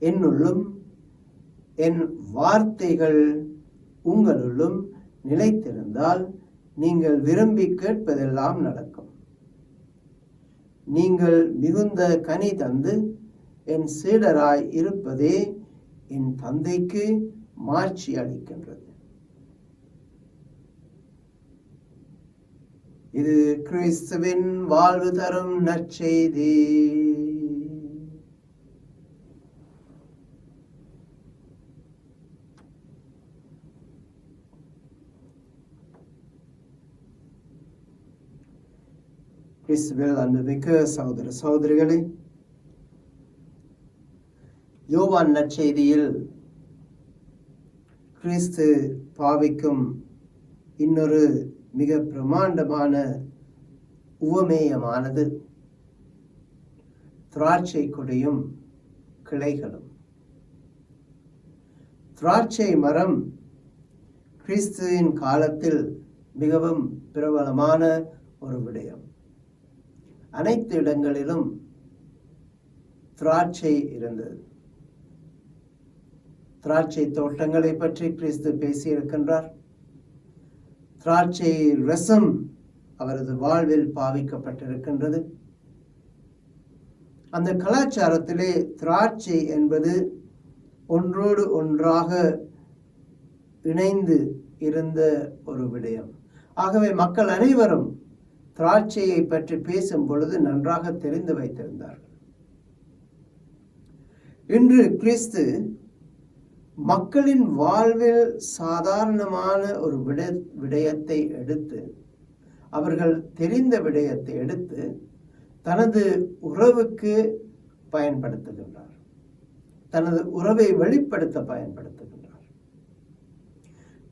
என்னுள்ளும் என் வார்த்தைகள் உங்களுள்ளும் நிலைத்திருந்தால் நீங்கள் விரும்பி கேட்பதெல்லாம் நடக்கும். நீங்கள் மிகுந்த கனி தந்து என் சீடராய் இருப்பதே என் தந்தைக்கு மாட்சி அளிக்கின்றது. இது கிறிஸ்துவின் வாழ்வு தரும் நற்செய்தி. கிறிஸ்துவில் அன்புமிக்க சகோதர சகோதரிகளே, யோவான் நற்செய்தியில் கிறிஸ்து பாவிக்கும் இன்னொரு மிக பிரமாண்டமான உவமேயமானது திராட்சை கொடியும் கிளைகளும். திராட்சை மரம் கிறிஸ்துவின் காலத்தில் மிகவும் பிரபலமான ஒரு விடயம். அனைத்து இடங்களிலும் திராட்சை இருந்தது. திராட்சை தோட்டங்களை பற்றி கிறிஸ்து பேசியிருக்கின்றார். திராட்சை ரசம் அவரது வாழ்வில் பாவிக்கப்பட்டிருக்கின்றது. அந்த கலாச்சாரத்திலே திராட்சை என்பது ஒன்றோடு ஒன்றாக இணைந்து இருந்த ஒரு விடயம். ஆகவே மக்கள் அனைவரும் திராட்சையை பற்றி பேசும் பொழுது நன்றாக தெரிந்து வைத்திருந்தார்கள். இன்று கிறிஸ்து மக்களின் வாழ்வில் சாதாரணமான ஒரு விடயத்தை எடுத்து, அவர்கள் தெரிந்த விடயத்தை எடுத்து தனது உறவுக்கு பயன்படுத்துகின்றார். தனது உறவை வெளிப்படுத்த பயன்படுத்துகின்றார்.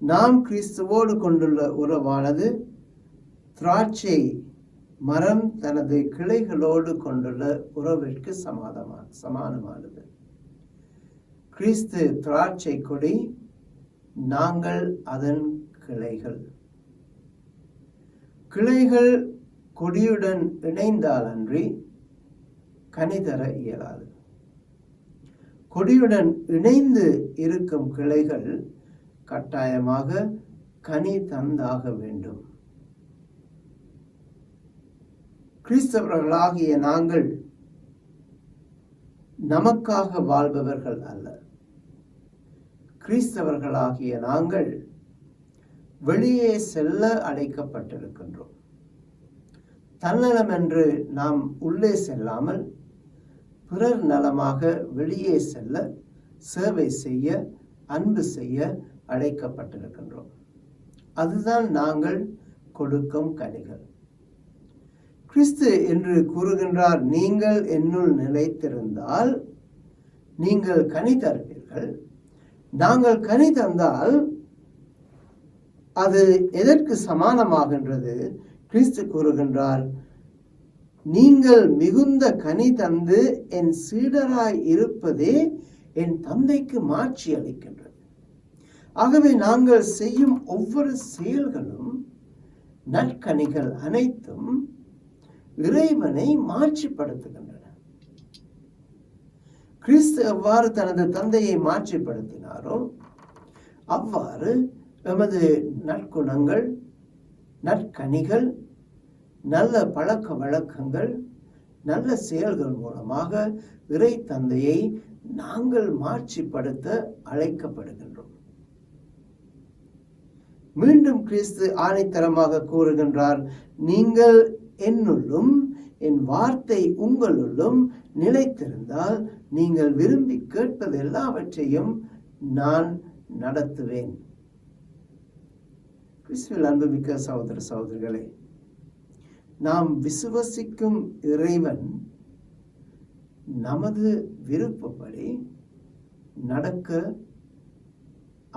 நாம் கிறிஸ்துவோடு கொண்டுள்ள உறவானது திராட்சை மரம் தனது கிளைகளோடு கொண்டுள்ள உறவிற்கு சமானமானது. கிறிஸ்து திராட்சை கொடி, நாங்கள் அதன் கிளைகள். கிளைகள் கொடியுடன் இணைந்தால் அன்றி கனி தர இயலாது. கொடியுடன் இணைந்து இருக்கும் கிளைகள் கட்டாயமாக கனி தந்தாக வேண்டும். கிறிஸ்தவர்களாகிய நாங்கள் நமக்காக வாழ்பவர்கள் அல்ல. கிறிஸ்தவர்களாகிய நாங்கள் வெளியே செல்ல அழைக்கப்பட்டிருக்கின்றோம். தன்னலம் என்று நாம் உள்ளே செல்லாமல் பிறர் நலமாக வெளியே செல்ல, சேவை செய்ய, அன்பு செய்ய அழைக்கப்பட்டிருக்கின்றோம். அதுதான் நாங்கள் கொடுக்கும் கனிகள். கிறிஸ்து என்று கூறுகின்றார், நீங்கள் என்னுள் நிலைத்திருந்தால் நீங்கள் கனி தருவீர்கள். நாங்கள் கனி தந்தால் அது எதற்கு சமானமாகின்றது? கிறிஸ்து கூறுகின்றார், நீங்கள் மிகுந்த கனி தந்து என் சீடராய் இருப்பதே என் தந்தைக்கு மாட்சி அளிக்கின்றது. ஆகவே நாங்கள் செய்யும் ஒவ்வொரு செயல்களும், நற்கனிகள் அனைத்தும் இறைவனை மாட்சிப்படுத்துகின்றன. கிறிஸ்து எவ்வாறு தனது தந்தையை மாட்சிப்படுத்தினாரோ அவ்வாறு எமது நற்குணங்கள், நற்கனிகள், நல்ல பழக்க வழக்கங்கள், நல்ல செயல்கள் மூலமாக இறை தந்தையை நாங்கள் மாட்சிப்படுத்த அழைக்கப்படுகின்றோம். மீண்டும் கிறிஸ்து ஆணைத்தரமாக கூறுகின்றார், நீங்கள் என்னுள்ளும் என் வார்த்தை உங்களுள்ளும் நிலைத்திருந்தால் நீங்கள் விரும்பி கேட்பது எல்லாவற்றையும் நான் நடத்துவேன். கிறிஸ்துவில் அன்புமிக்க சகோதர சகோதரிகளே, நாம் விசுவசிக்கும் இறைவன் நமது விருப்பப்படி நடக்க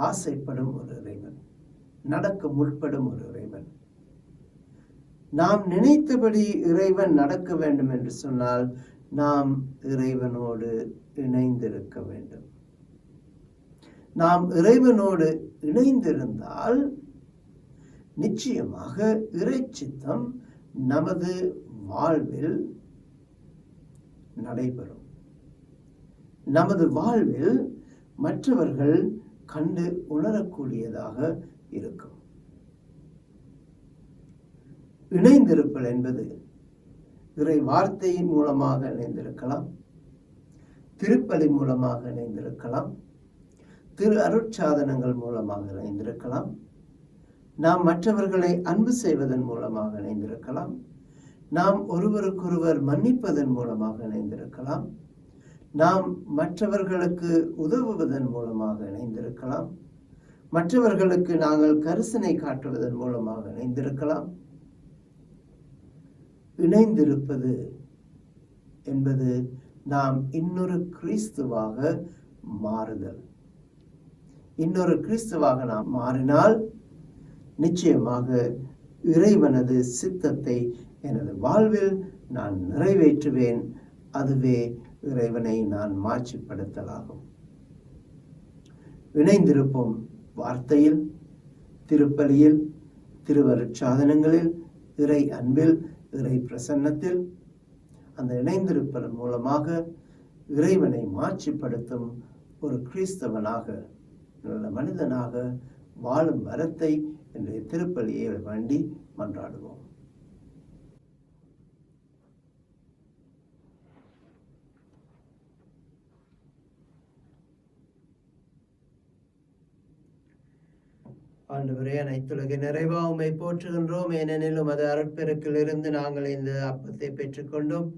ஆசைப்படும் ஒரு இறைவன், நடக்க முற்படும் ஒரு இறைவன். நாம் நினைத்தபடி இறைவன் நடக்க வேண்டும் என்று சொன்னால் நாம் இறைவனோடு இணைந்திருக்க வேண்டும். நாம் இறைவனோடு இணைந்திருந்தால் நிச்சயமாக இறை சித்தம் நமது வாழ்வில் நடைபெறும். நமது வாழ்வில் மற்றவர்கள் கண்டு உணரக்கூடியதாக இருக்கும். இணைந்திருப்பல் என்பது இறை வார்த்தையின் மூலமாக இணைந்திருக்கலாம், திருப்பலி மூலமாக இணைந்திருக்கலாம், திரு அருட்சாதனங்கள் மூலமாக இணைந்திருக்கலாம், நாம் மற்றவர்களை அன்பு செய்வதன் மூலமாக இணைந்திருக்கலாம், நாம் ஒருவருக்கொருவர் மன்னிப்பதன் மூலமாக இணைந்திருக்கலாம், நாம் மற்றவர்களுக்கு உதவுவதன் மூலமாக இணைந்திருக்கலாம், மற்றவர்களுக்கு நாங்கள் கரிசனை காட்டுவதன் மூலமாக இணைந்திருக்கலாம். இணைந்திருப்பது என்பது நாம் இன்னொரு கிறிஸ்துவாக மாறுதல். இன்னொரு கிறிஸ்துவாக நாம் மாறினால் நிச்சயமாக இறைவனது சித்தத்தை எனது வாழ்வில் நான் நிறைவேற்றுவேன். அதுவே இறைவனை நான் மாட்சிப்படுத்தலாகும். இணைந்திருப்போம் வார்த்தையில், திருப்பலியில், திருவருட்சாதனங்களில், இறை அன்பில், இறை பிரசன்னத்தில். அந்த இணைந்திருப்பதன் மூலமாக இறைவனை மாட்சிப்படுத்தும் ஒரு கிறிஸ்தவனாக, நல்ல மனிதனாக வாழும் வரத்தை இன்றைய திருப்பலியை வேண்டி மன்றாடுவோம். ஆண்டவரே, அனைத்துலக நிறைவா உம்மை போற்றுகின்றோம். ஏனெனில் உமது அருட்பெருக்கிலிருந்து நாங்கள் இந்த அப்பத்தை பெற்றுக்கொண்டோம்.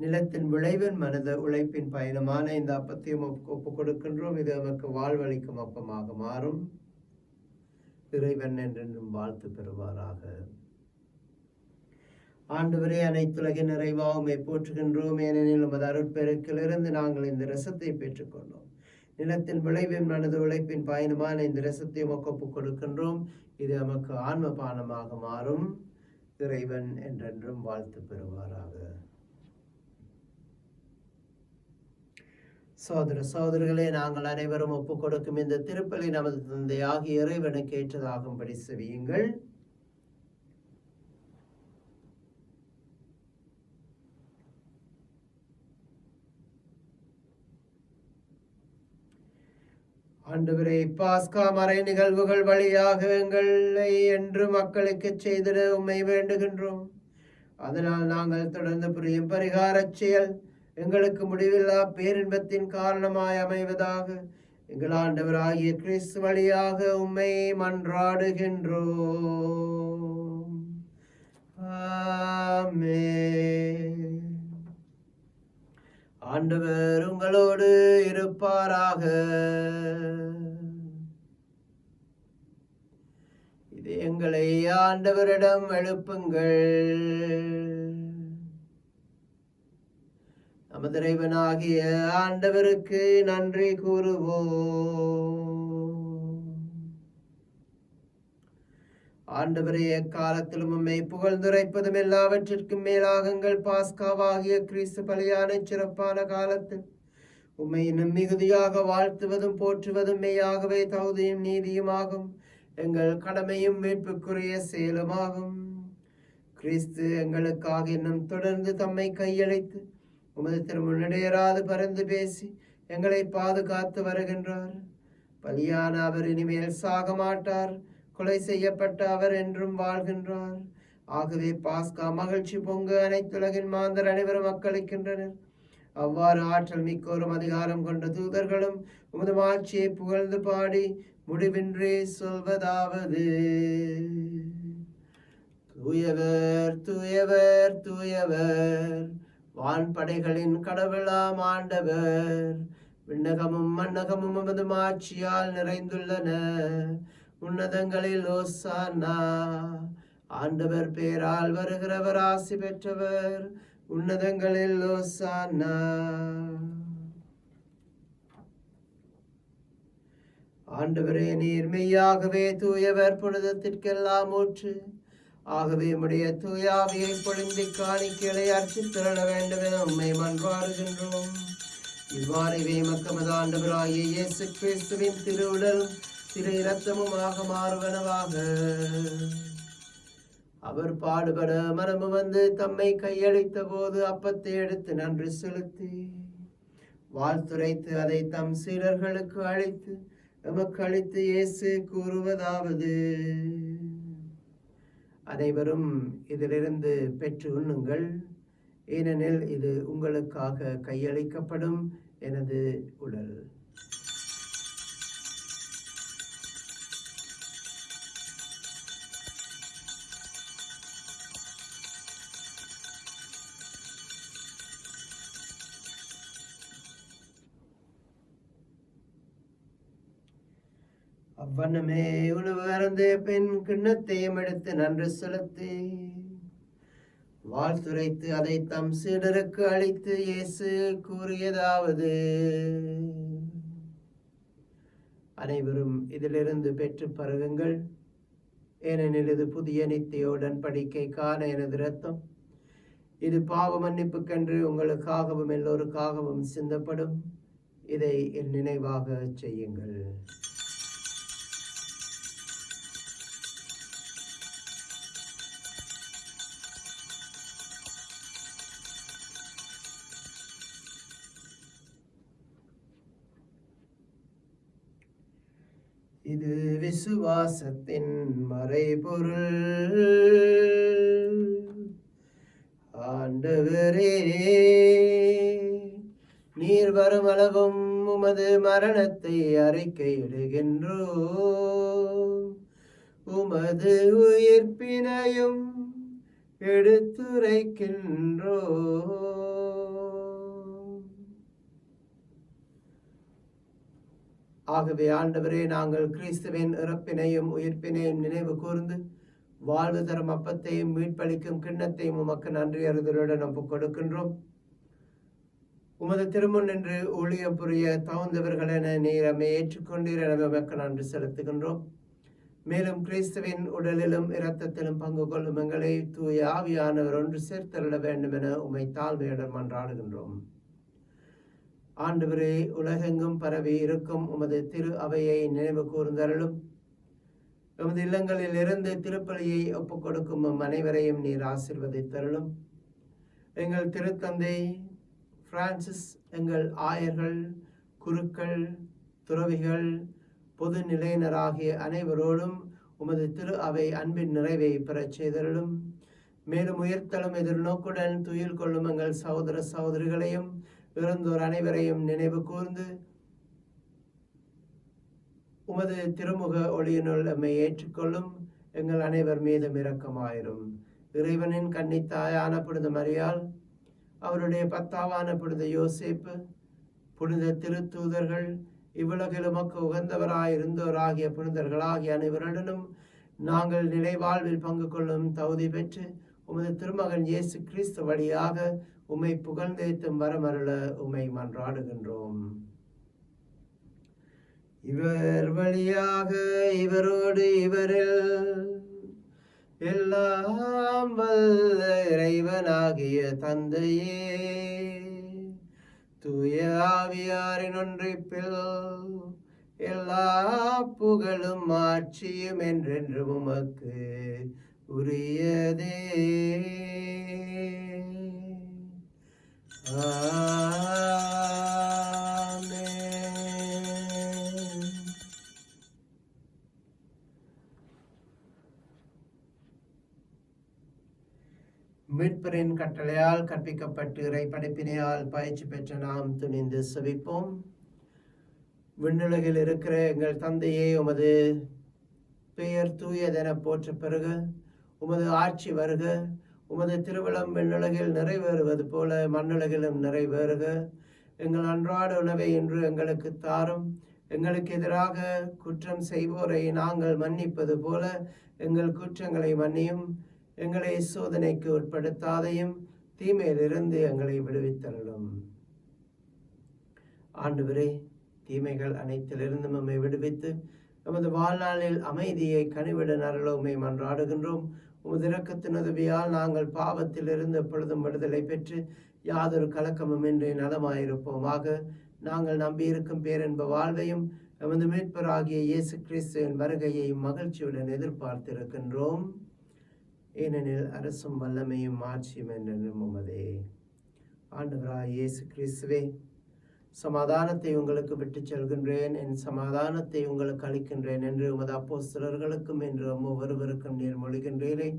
நிலத்தின் விளைவின் மனித உழைப்பின் பயணமான இந்த அப்பத்தையும் ஒப்புக் கொடுக்கின்றோம். இது நமக்கு வாழ்வளிக்கும் அப்பமாக மாறும். இறைவன் என்றென்றும் வாழ்த்து பெறுவாராக. ஆண்டவரே, அனைத்துலக நிறைவா உம்மை போற்றுகின்றோம். ஏனெனில் உமது அருட்பெருக்கிலிருந்து நாங்கள் இந்த ரசத்தை பெற்றுக்கொண்டோம். நிலத்தின் விளைவின் மனது உழைப்பின் பயணமான இந்த ரசத்தை ஒப்புக் கொடுக்கின்றோம். இது நமக்கு ஆன்ம பானமாக மாறும். இறைவன் என்றென்றும் வாழ்த்து பெறுவாராக. சகோதர சகோதரிகளே, நாங்கள் அனைவரும் ஒப்புக் கொடுக்கும் இந்த திருப்பலி நமது தந்தையாகிய இறைவனுக்கு ஏற்றதாகும்படி செவியுங்கள். ஆண்டவரே, பாஸ்கா மறை நிகழ்வுகள் வழியாக எங்களை என்று மக்களுக்கு செய்திட உம்மை வேண்டுகின்றோம். அதனால் நாங்கள் தொடர்ந்து புரியும் பரிகாரச் செயல் எங்களுக்கு முடிவில்லா பேரின்பத்தின் காரணமாய் அமைவதாக. எங்கள் ஆண்டவராகிய கிறிஸ்து வழியாக உம்மை மன்றாடுகின்றோம். ஆமென். ஆண்டவர் உங்களோடு இருப்பாராக. இது எங்களை ஆண்டவரிடம் எழுப்புங்கள். நமது இறைவனாகிய ஆண்டவருக்கு நன்றி கூறுவோம். ஆண்டவரே, எக்காலத்திலும் உம்மை புகழ்ந்துரைப்பதும் எல்லாவற்றிற்கும் மேலாக எங்கள் பாஸ்காவாகிய கிறிஸ்து பலியான சிறப்பான காலத்தில் உம்மை இன்னும் மிகுதியாக வாழ்த்துவதும் போற்றுவதும் மெய்யாகவே தகுதியும் நீதியுமாகும். எங்கள் கடமையும் மீட்புக்குரிய செயலுமாகும். கிறிஸ்து எங்களுக்காக இன்னும் தொடர்ந்து தம்மை கையளித்து உமது திருமுன்னிடையராது பறந்து பேசி எங்களை பாதுகாத்து வருகின்றார். பலியான அவர் இனிமேல் சாக மாட்டார். கொலை செய்யப்பட்ட அவர் என்றும் வாழ்கின்றார். ஆகவே பாஸ்கா மகிழ்ச்சி பொங்க அனைத்துலகின் மாந்தர் அனைவரும் மக்களிக்கின்றனர். அவ்வாறு ஆற்றல் மிக்கோரும் அதிகாரம் கொண்ட தூதர்களும் உமது ஆட்சியை புகழ்ந்து பாடி முடிவின்றி சொல்வதாவது: தூயவர் தூயவர் தூயவர், வான்படைகளின் கடவுளாம் ஆண்டவர். விண்ணகமும் மண்ணகமும் உமது ஆட்சியால் நிறைந்துள்ளன. உன்னதங்களில் ஓசானா. ஆண்டவர் பேரால் வருகிறவர் ஆசி பெற்றவர். உன்னதங்களில் ஓசானா. ஆண்டவரே, நீர் மெய்யாகவே தூயவர், புனிதத்திற்கெல்லாம் ஊற்று. ஆகவே உம்முடைய தூயாவியை பொழிந்து காணிக்கைகளை அர்ச்சித்திரள வேண்டும் என உம்மை மன்றாடுகின்றோம். இவ்வாறு இவை மக்கமது ஆண்டவராகிய இயேசு கிறிஸ்துவின் திருவுடலும் திரு இரத்தமுமாக மாறுவனவாக. அவர் பாடுபட மனமு வந்து தம்மை கையளித்த போது அப்பத்தை எடுத்து நன்றி செலுத்தி வாழ்த்துரைத்து அதை தம் சீடர்களுக்கு அளித்து எமக்கு அளித்து இயேசு கூறுவதாவது: அனைவரும் இதிலிருந்து பெற்று உண்ணுங்கள், ஏனெனில் இது உங்களுக்காக கையளிக்கப்படும் எனது உடல். அவ்வண்ணமே உணவு அருந்தே பின் கிண்ணத்தையும் எடுத்து நன்றி செலுத்தி வாழ்த்துரைத்து அதை தம் சீடருக்கு அளித்து இயேசு கூறியதாவது: அனைவரும் இதிலிருந்து பெற்று பருகுங்கள், ஏனெனில் இது புதிய நித்திய உடன்படிக்கைக்கான எனது இரத்தம். இது பாவ மன்னிப்புக்கென்று உங்களுக்காகவும் எல்லோருக்காகவும் சிந்தப்படும். இதை என் நினைவாக செய்யுங்கள். இது விசுவாசத்தின் மறைபொருள். ஆண்டவரே, நீர் வருமளவும் உமது மரணத்தை அறிக்கையிடுகின்றோம். உமது உயிர்ப்பினையும் எடுத்துரைக்கின்றோம். ஆகவே ஆண்டவரே, நாங்கள் கிறிஸ்துவின் இறப்பினையும் உயிர்ப்பினையும் நினைவு கூர்ந்து வாழ்வு தரும் அப்பத்தையும் மீட்பளிக்கும் கிண்ணத்தையும் உமக்கு நன்றி அறிதலுடன் ஒப்புக் கொடுக்கின்றோம். உமது திருமுன் என்று ஊழியம் புரிய தகுந்தவர்கள் என நீர் நம்மை ஏற்றுக்கொண்டீர். எனவே உமக்கு நன்றி செலுத்துகின்றோம். மேலும் கிறிஸ்துவின் உடலிலும் இரத்தத்திலும் பங்கு கொள்ளும் எங்களை தூய ஆவியானவர் ஒன்று சேர்த்தருள வேண்டும் என உம்மை தாழ்மையுடன் மன்றாடுகின்றோம். ஆண்டவரே, உலகெங்கும் பரவி இருக்கும் உமது திரு அவையை நினைவு கூர்ந்தருளும். எமது இல்லங்களில் இருந்து திருப்பலியை ஒப்புக் கொடுக்கும் அனைவரையும் நீர் ஆசீர்வதித்தருளும். எங்கள் திருத்தந்தை பிரான்சிஸ், எங்கள் ஆயர்கள், குருக்கள், துறவிகள், பொது நிலையினராகிய அனைவரோடும் உமது திரு அவை அன்பின் நிறைவை பெறச் செய்தருளும். மேலும் உயிர்த்தலும் எதிர்நோக்குடன் துயில் கொள்ளும் எங்கள் சகோதர சகோதரிகளையும் இறந்தோர் அனைவரையும் நினைவு கூர்ந்து உமது திருமுக ஒளியினுள் எம்மை ஏற்றுக்கொள்ளும். எங்கள் அனைவர் மீதும் இரக்கமாயிரும். இறைவனின் கன்னித்தாயான புனித மரியாள், அவருடைய பத்தாவான புனித யோசேப்பு, புனித திருத்தூதர்கள், இவ்வுலகில் உமக்கு உகந்தவராயிருந்தோராகிய புனிதர்களாகிய அனைவருடனும் நாங்கள் நிலைவாழ்வில் பங்கு கொள்ளும் தகுதி பெற்று உமது திருமகன் இயேசு கிறிஸ்து வழியாக உம்மை புகழ்ந்தேத்தும் வரமருள உம்மை மன்றாடுகின்றோம். இவர் வழியாக, இவரோடு, இவரில் எல்லாம் வல்ல இறைவனாகிய தந்தையே, தூய ஆவியாரின் ஒன்றிப்பில் எல்லா புகழும் ஆட்சியும் என்றென்றும் உமக்கு உரியதே. மீட்பரின் கட்டளையால் கற்பிக்கப்பட்டு இறை படைப்பினையால் பயிற்சி பெற்ற நாம் துணிந்து செபிப்போம். விண்ணுலகில் இருக்கிற எங்கள் தந்தையே, உமது பெயர் தூயதென போற்ற பெறுக. உமது ஆட்சி வருக. உமது திருவிழம் விண்ணுலகில் நிறைவேறுவது போல மண்ணுலகிலும் நிறைவேறுக. எங்கள் அன்றாட உணவை இன்று எங்களுக்கு தாரும். எங்களுக்கு எதிராக குற்றம் செய்வோரை நாங்கள் மன்னிப்பது போல எங்கள் குற்றங்களை மன்னியும். எங்களை சோதனைக்கு உட்படுத்தாதையும் தீமையிலிருந்து எங்களை விடுவித்தருளும். ஆண்டவரே, தீமைகள் அனைத்திலிருந்து நம்மை விடுவித்து நமது வாழ்நாளில் அமைதியை கனிவிட நரலோமை மன்றாடுகின்றோம். உமது இரக்கத்தின் உதவியால் நாங்கள் பாவத்தில் இருந்து எப்பொழுதும் விடுதலை பெற்று யாதொரு கலக்கமும் இன்றி நலமாயிருப்போமாக. நாங்கள் நம்பியிருக்கும் பேரென்ப வாழ்வையும் எமது மீட்பராகிய இயேசு கிறிஸ்துவின் வருகையை மகிழ்ச்சியுடன் எதிர்பார்த்திருக்கின்றோம். ஏனெனில் அரசும் வல்லமையும் ஆட்சியும் என்றென்றும் உமதே. ஆண்டவராய் இயேசு கிறிஸ்துவே, சமாதானத்தை உங்களுக்கு விட்டுச் செல்கின்றேன், என் சமாதானத்தை உங்களுக்கு அளிக்கின்றேன் என்று உமது அப்போஸ்தலர்களுக்கும் என்று ஒவ்வொருவருக்கும் நீர் மொழிகின்றீரே.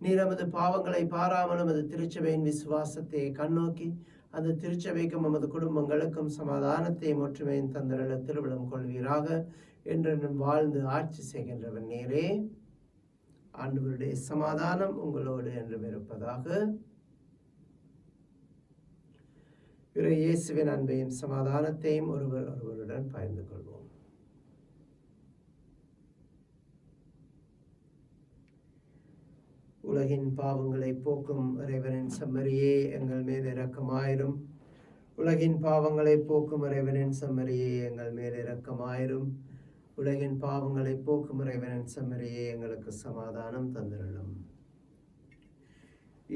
நீர் நமது பாவங்களை பாராமல் நமது திருச்சபையின் விசுவாசத்தை கண்ணோக்கி அந்த திருச்சபைக்கும் நமது குடும்பங்களுக்கும் சமாதானத்தையும் ஒற்றுமையும் தந்தருள திருவிழம் கொள்வீராக. என்றென்றும் வாழ்ந்து ஆட்சி செய்கின்றவர் நீரே. ஆண்டவருடைய சமாதானம் உங்களோடு என்றும் இருப்பதாக. இயேசுவின் அன்பையும் சமாதானத்தையும் ஒருவருடன் பகிர்ந்து கொள்வோம். உலகின் பாவங்களை போக்கும் இறைவனின் செம்மறியே, எங்கள் மேல் இரக்கமாயிரும். உலகின் பாவங்களை போக்கும் இறைவனின் செம்மறியே, எங்கள் மேல் இரக்கமாயிரும். உலகின் பாவங்களை போக்கும் இறைவனின் செம்மறியே, எங்களுக்கு சமாதானம் தந்திரலும்.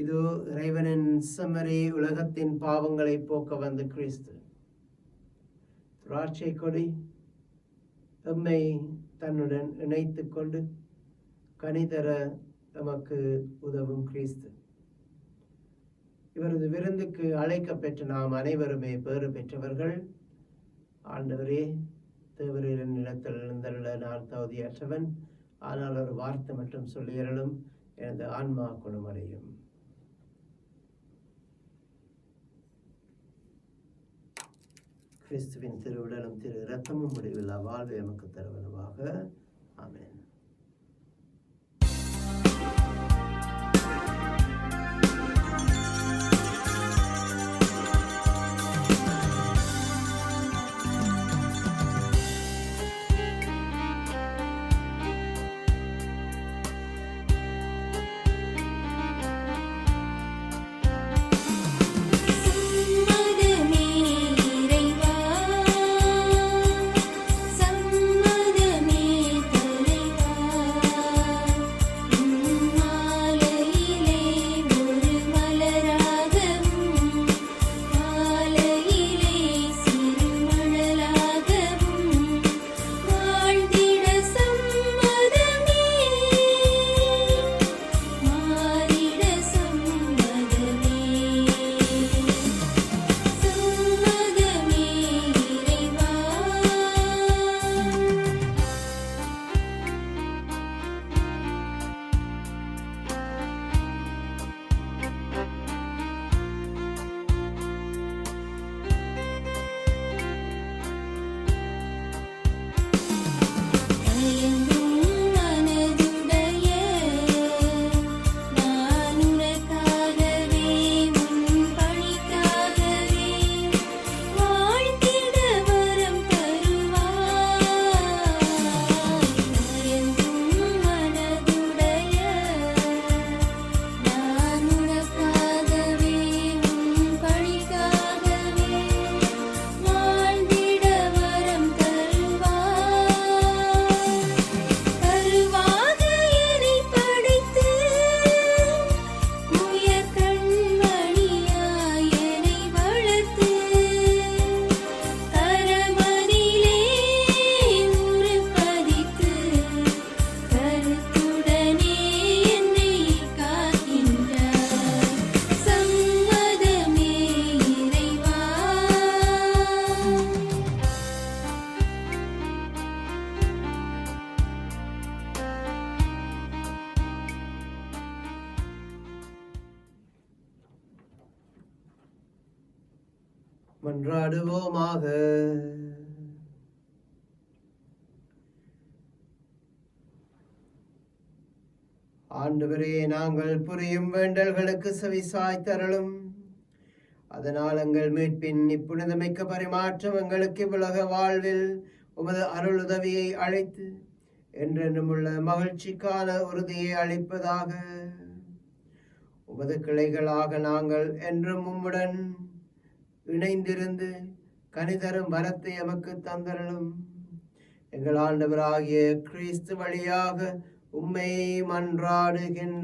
இதோ இறைவனின் செம்மறி, உலகத்தின் பாவங்களை போக்க வந்த கிறிஸ்து. திராட்சை கொடி எம்மை தன்னுடன் இணைத்துக் கொண்டு கனிதர நமக்கு உதவும் கிறிஸ்து. இவரது விருந்துக்கு அழைக்கப்பெற்ற நாம் அனைவருமே பேறு பெற்றவர்கள். ஆண்டவரே, தேவரின் நிலத்தில் எழுந்தருள நான் தகுதியற்றவன், ஆனால் ஒரு வார்த்தை மட்டும் சொல்லியறலும் எனது ஆன்மா குணமடையும். கிறிஸ்துவின் திருவுடலும் திரு இரத்தமும் முடிவில்லா வாழ்வை எமக்கு தருவனவாக. ஆமென். சம்மதமே இறைவா, சம்மதமே தலைவா. மன்றாடுவோமாக. ஆண்டவரே, நாங்கள் புரியும் வேண்டல்களுக்கு செவிசாய் தரலும். அதனால் எங்கள் மீட்பின் இப்புனிதமிக்க பரிமாற்றம் எங்களுக்கு உலக வாழ்வில் உமது அருளுதவியை அழைத்து என்றென்றும் உள்ள மகிழ்ச்சிக்கான உறுதியை அளிப்பதாக. உமது கிளைகளாக நாங்கள் என்றும் உம்முடன் இணைந்திருந்து கனிதரும் வரத்தை எமக்கு தந்தரலும். எங்கள் ஆண்டவராகிய கிறிஸ்து வழியாக உம்மை மன்றாடுகின்றோம்.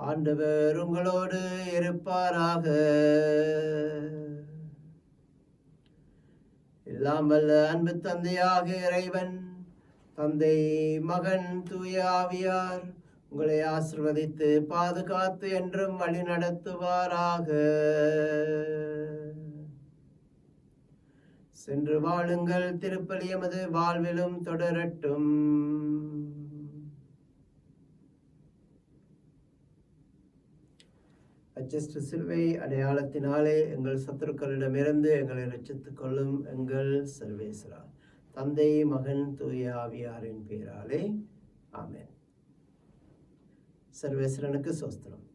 ஆண்டவர் உங்களோடு இருப்பாராக. எல்லாம் வல்ல அன்பு தந்தையாக இறைவன், தந்தை, மகன், தூய ஆவியார் உங்களை ஆசிர்வதித்து பாதுகாத்து என்றும் வழி நடத்துவாராக. சென்று வாழுங்கள். திருப்பலி எமது வாழ்விலும் தொடரட்டும். அச்சஸ்ட சிலுவை அடையாளத்தினாலே எங்கள் சத்துருக்களிடமிருந்து எங்களை ரட்சித்துக் கொள்ளும் எங்கள் சர்வேஸ்வரா. தந்தை, மகன், தூய ஆவியாரின் பெயராலே ஆமென். சர்வேஸ்வரனுக்கு சோஸ்திரம்.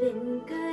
வெண்கல